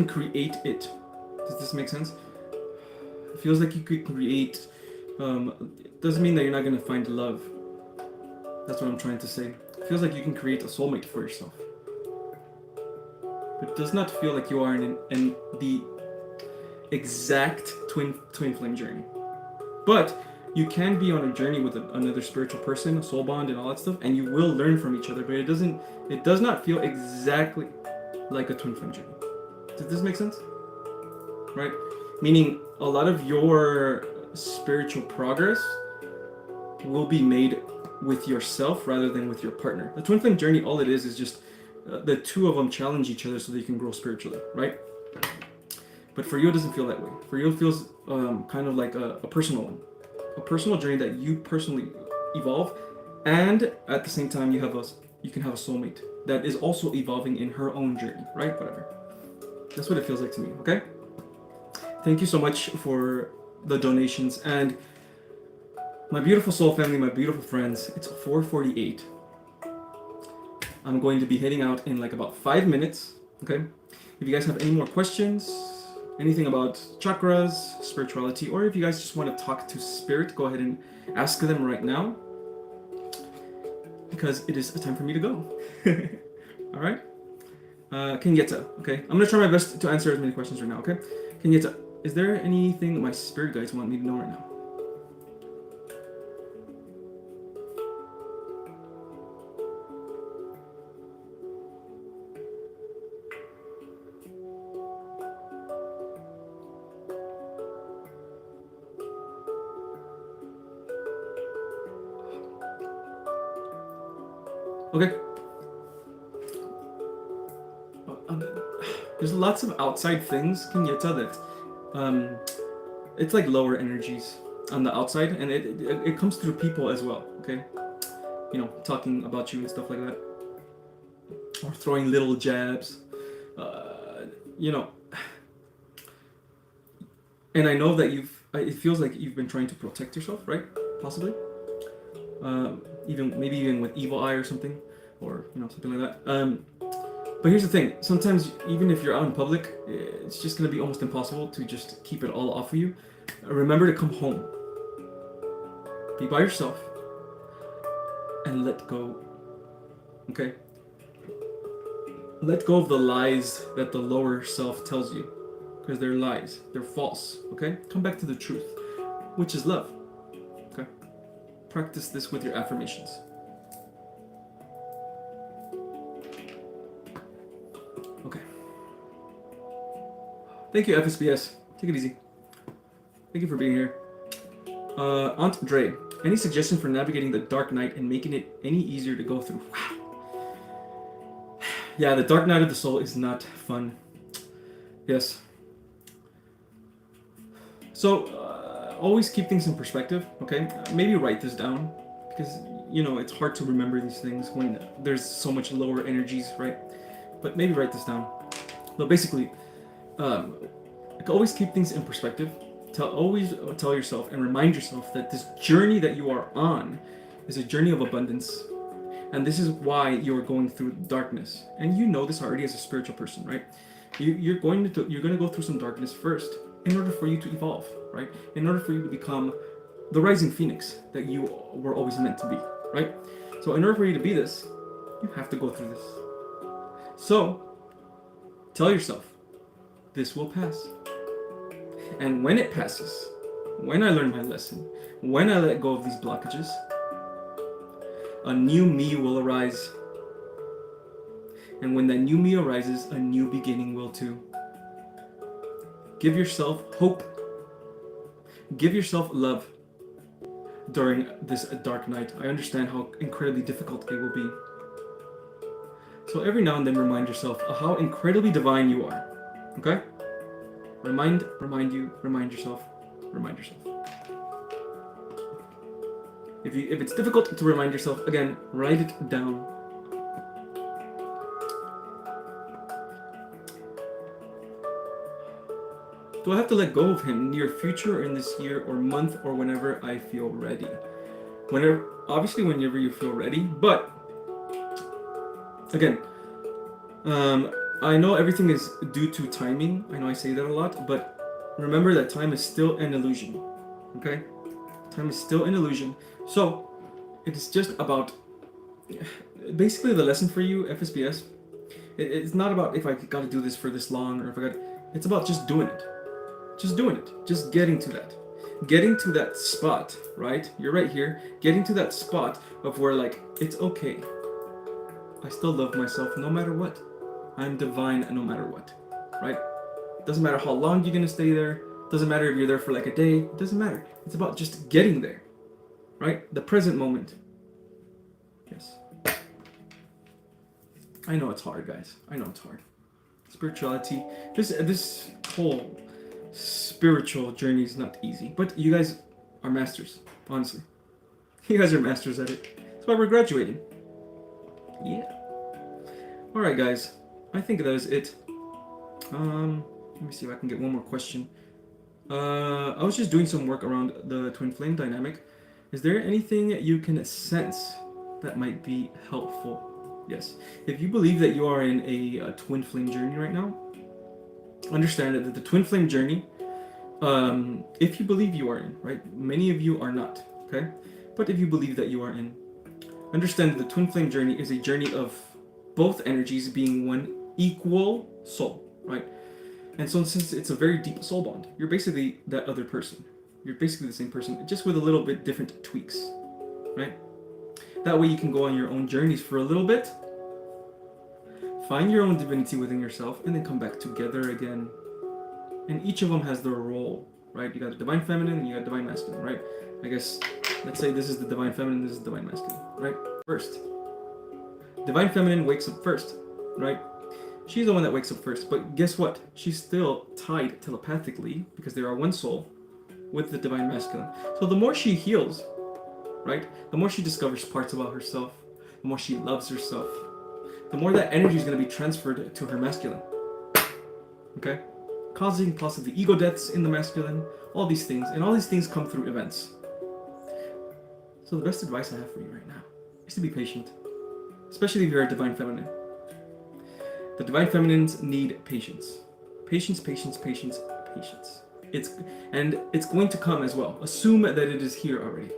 create it. Does this make sense? It feels like you could create. It doesn't mean that you're not gonna find love. That's what I'm trying to say. It feels like you can create a soulmate for yourself. But it does not feel like you are in the exact twin flame journey. But you can be on a journey with another spiritual person, a soul bond and all that stuff, and you will learn from each other, but it does not feel exactly like a twin flame journey. Does this make sense? Right? Meaning a lot of your spiritual progress will be made with yourself rather than with your partner. The twin flame journey, all it is just the two of them challenge each other so they can grow spiritually, right? But for you, it doesn't feel that way. For you, it feels kind of like a personal one. A personal journey that you personally evolve, and at the same time, you can have a soulmate that is also evolving in her own journey, right? Whatever. That's what it feels like to me, okay? Thank you so much for the donations. And my beautiful soul family, my beautiful friends, it's 4:48. I'm going to be heading out in like about 5 minutes. Okay? If you guys have any more questions, anything about chakras, spirituality, or if you guys just want to talk to spirit, go ahead and ask them right now. Because it is time for me to go. Alright? Kenyeta, okay? I'm gonna try my best to answer as many questions right now, okay? Kenyeta, is there anything my spirit guides want me to know right now? Okay. There's lots of outside things, Kenyeta, that it's like lower energies on the outside, and it comes through people as well, okay? You know, talking about you and stuff like that. Or throwing little jabs. You know. And I know that it feels like you've been trying to protect yourself, right? Possibly. Maybe even with evil eye or something, or something like that. But here's the thing: sometimes even if you're out in public, it's just gonna be almost impossible to just keep it all off of you. Remember to come home, be by yourself, and let go. Okay. Let go of the lies that the lower self tells you, because they're lies. They're false. Okay. Come back to the truth, which is love. Okay. Practice this with your affirmations. Okay. Thank you, FSBS. Take it easy. Thank you for being here. Aunt Dre, any suggestion for navigating the dark night and making it any easier to go through? Wow. Yeah, the dark night of the soul is not fun. Yes. So, always keep things in perspective, okay? Maybe write this down, because, it's hard to remember these things when there's so much lower energies, right? But maybe write this down. But basically, always keep things in perspective. Always tell yourself and remind yourself that this journey that you are on is a journey of abundance. And this is why you're going through darkness. And you know this already as a spiritual person, right? You're going to go through some darkness first in order for you to evolve, right? In order for you to become the rising phoenix that you were always meant to be, right? So in order for you to be this, you have to go through this. So tell yourself, this will pass. And when it passes, when I learn my lesson, when I let go of these blockages, a new me will arise. And when that new me arises, a new beginning will too. Give yourself hope. Give yourself love during this dark night. I understand how incredibly difficult it will be. So every now and then remind yourself of how incredibly divine you are. Okay? Remind yourself. If it's difficult to remind yourself, again, write it down. Do I have to let go of him near future or in this year or month or whenever I feel ready? Obviously whenever you feel ready, but again, I know everything is due to timing. I know I say that a lot, but remember that time is still an illusion. Okay? Time is still an illusion. So, it is just about, basically the lesson for you, FSBS, it's not about if I gotta do this for this long, or if I gotta, it's about just doing it. Just doing it. Just getting to that. Getting to that spot, right? You're right here. Getting to that spot of where, like, it's okay. I still love myself no matter what. I'm divine no matter what, right? Doesn't matter how long you're gonna stay there. Doesn't matter if you're there for like a day. It doesn't matter. It's about just getting there, right? The present moment. Yes. I know it's hard, guys. I know it's hard. Spirituality. This whole spiritual journey is not easy, but you guys are masters. Honestly, you guys are masters at it. That's why we're graduating. Yeah. All right, guys. I think that is it. Let me see if I can get one more question. I was just doing some work around the twin flame dynamic. Is there anything you can sense that might be helpful? Yes. If you believe that you are in a twin flame journey right now, understand that the twin flame journey, if you believe you are in, right? Many of you are not, okay? But if you believe that you are in, understand that the twin flame journey is a journey of both energies being one equal soul, right? And so since it's a very deep soul bond, you're basically that other person. You're basically the same person, just with a little bit different tweaks, right? That way you can go on your own journeys for a little bit, find your own divinity within yourself, and then come back together again. And each of them has their role, right? You got the divine feminine and you got divine masculine, right? I guess, let's say this is the divine feminine, this is the divine masculine, right? First. Divine feminine wakes up first, right? She's the one that wakes up first, but guess what? She's still tied telepathically, because they are one soul, with the divine masculine. So the more she heals, right? The more she discovers parts about herself, the more she loves herself, the more that energy is going to be transferred to her masculine. Okay? Causing possibly ego deaths in the masculine, all these things. And all these things come through events. So the best advice I have for you right now is to be patient. Especially if you're a divine feminine. The divine feminines need patience. Patience, patience, patience, patience. It's going to come as well. Assume that it is here already.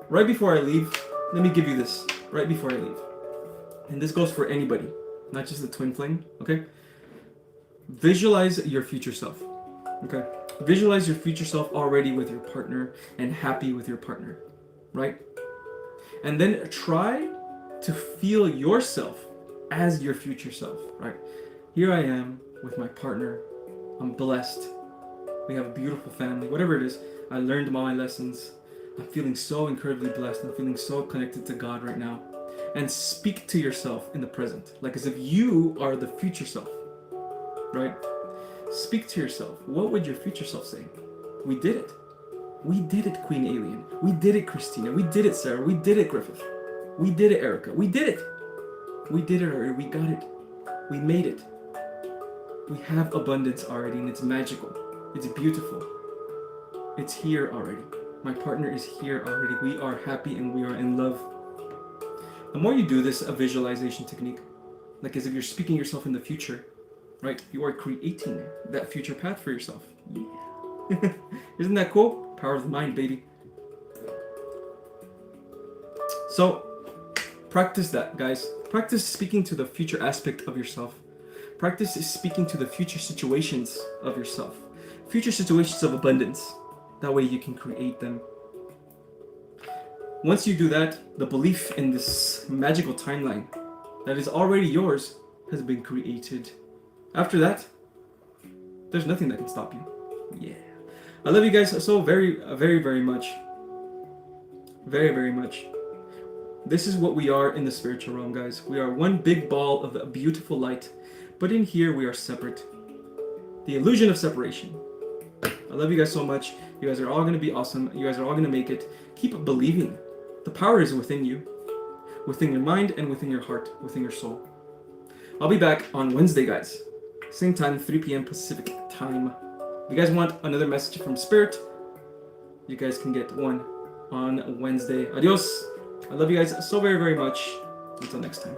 Right before I leave, let me give you this. Right before I leave. And this goes for anybody, not just the twin flame, okay? Visualize your future self, okay? Visualize your future self already with your partner and happy with your partner, right? And then try to feel yourself as your future self, right? Here I am with my partner. I'm blessed. We have a beautiful family, whatever it is. I learned all my lessons. I'm feeling so incredibly blessed. I'm feeling so connected to God right now. And speak to yourself in the present, like as if you are the future self, right? Speak to yourself. What would your future self say? We did it. We did it, Queen Alien. We did it, Christina. We did it, Sarah. We did it, Griffith. We did it, Erica. We did it. We did it already. We got it. We made it. We have abundance already, and it's magical. It's beautiful. It's here already. My partner is here already. We are happy and we are in love. The more you do this, a visualization technique, like as if you're speaking yourself in the future, right? You are creating that future path for yourself. Yeah. Isn't that cool? Power of the mind, baby. So, practice that, guys. Practice speaking to the future aspect of yourself. Practice speaking to the future situations of yourself. Future situations of abundance. That way you can create them. Once you do that, the belief in this magical timeline that is already yours has been created. After that, there's nothing that can stop you. Yeah. I love you guys so very, very, very much. Very, very much. This is what we are in the spiritual realm, guys. We are one big ball of beautiful light, but in here we are separate. The illusion of separation. I love you guys so much. You guys are all going to be awesome. You guys are all going to make it. Keep believing. The power is within you, within your mind and within your heart, within your soul. I'll be back on Wednesday, guys. Same time, 3 p.m. Pacific time. If you guys want another message from Spirit, you guys can get one on Wednesday. Adios. I love you guys so very, very much. Until next time.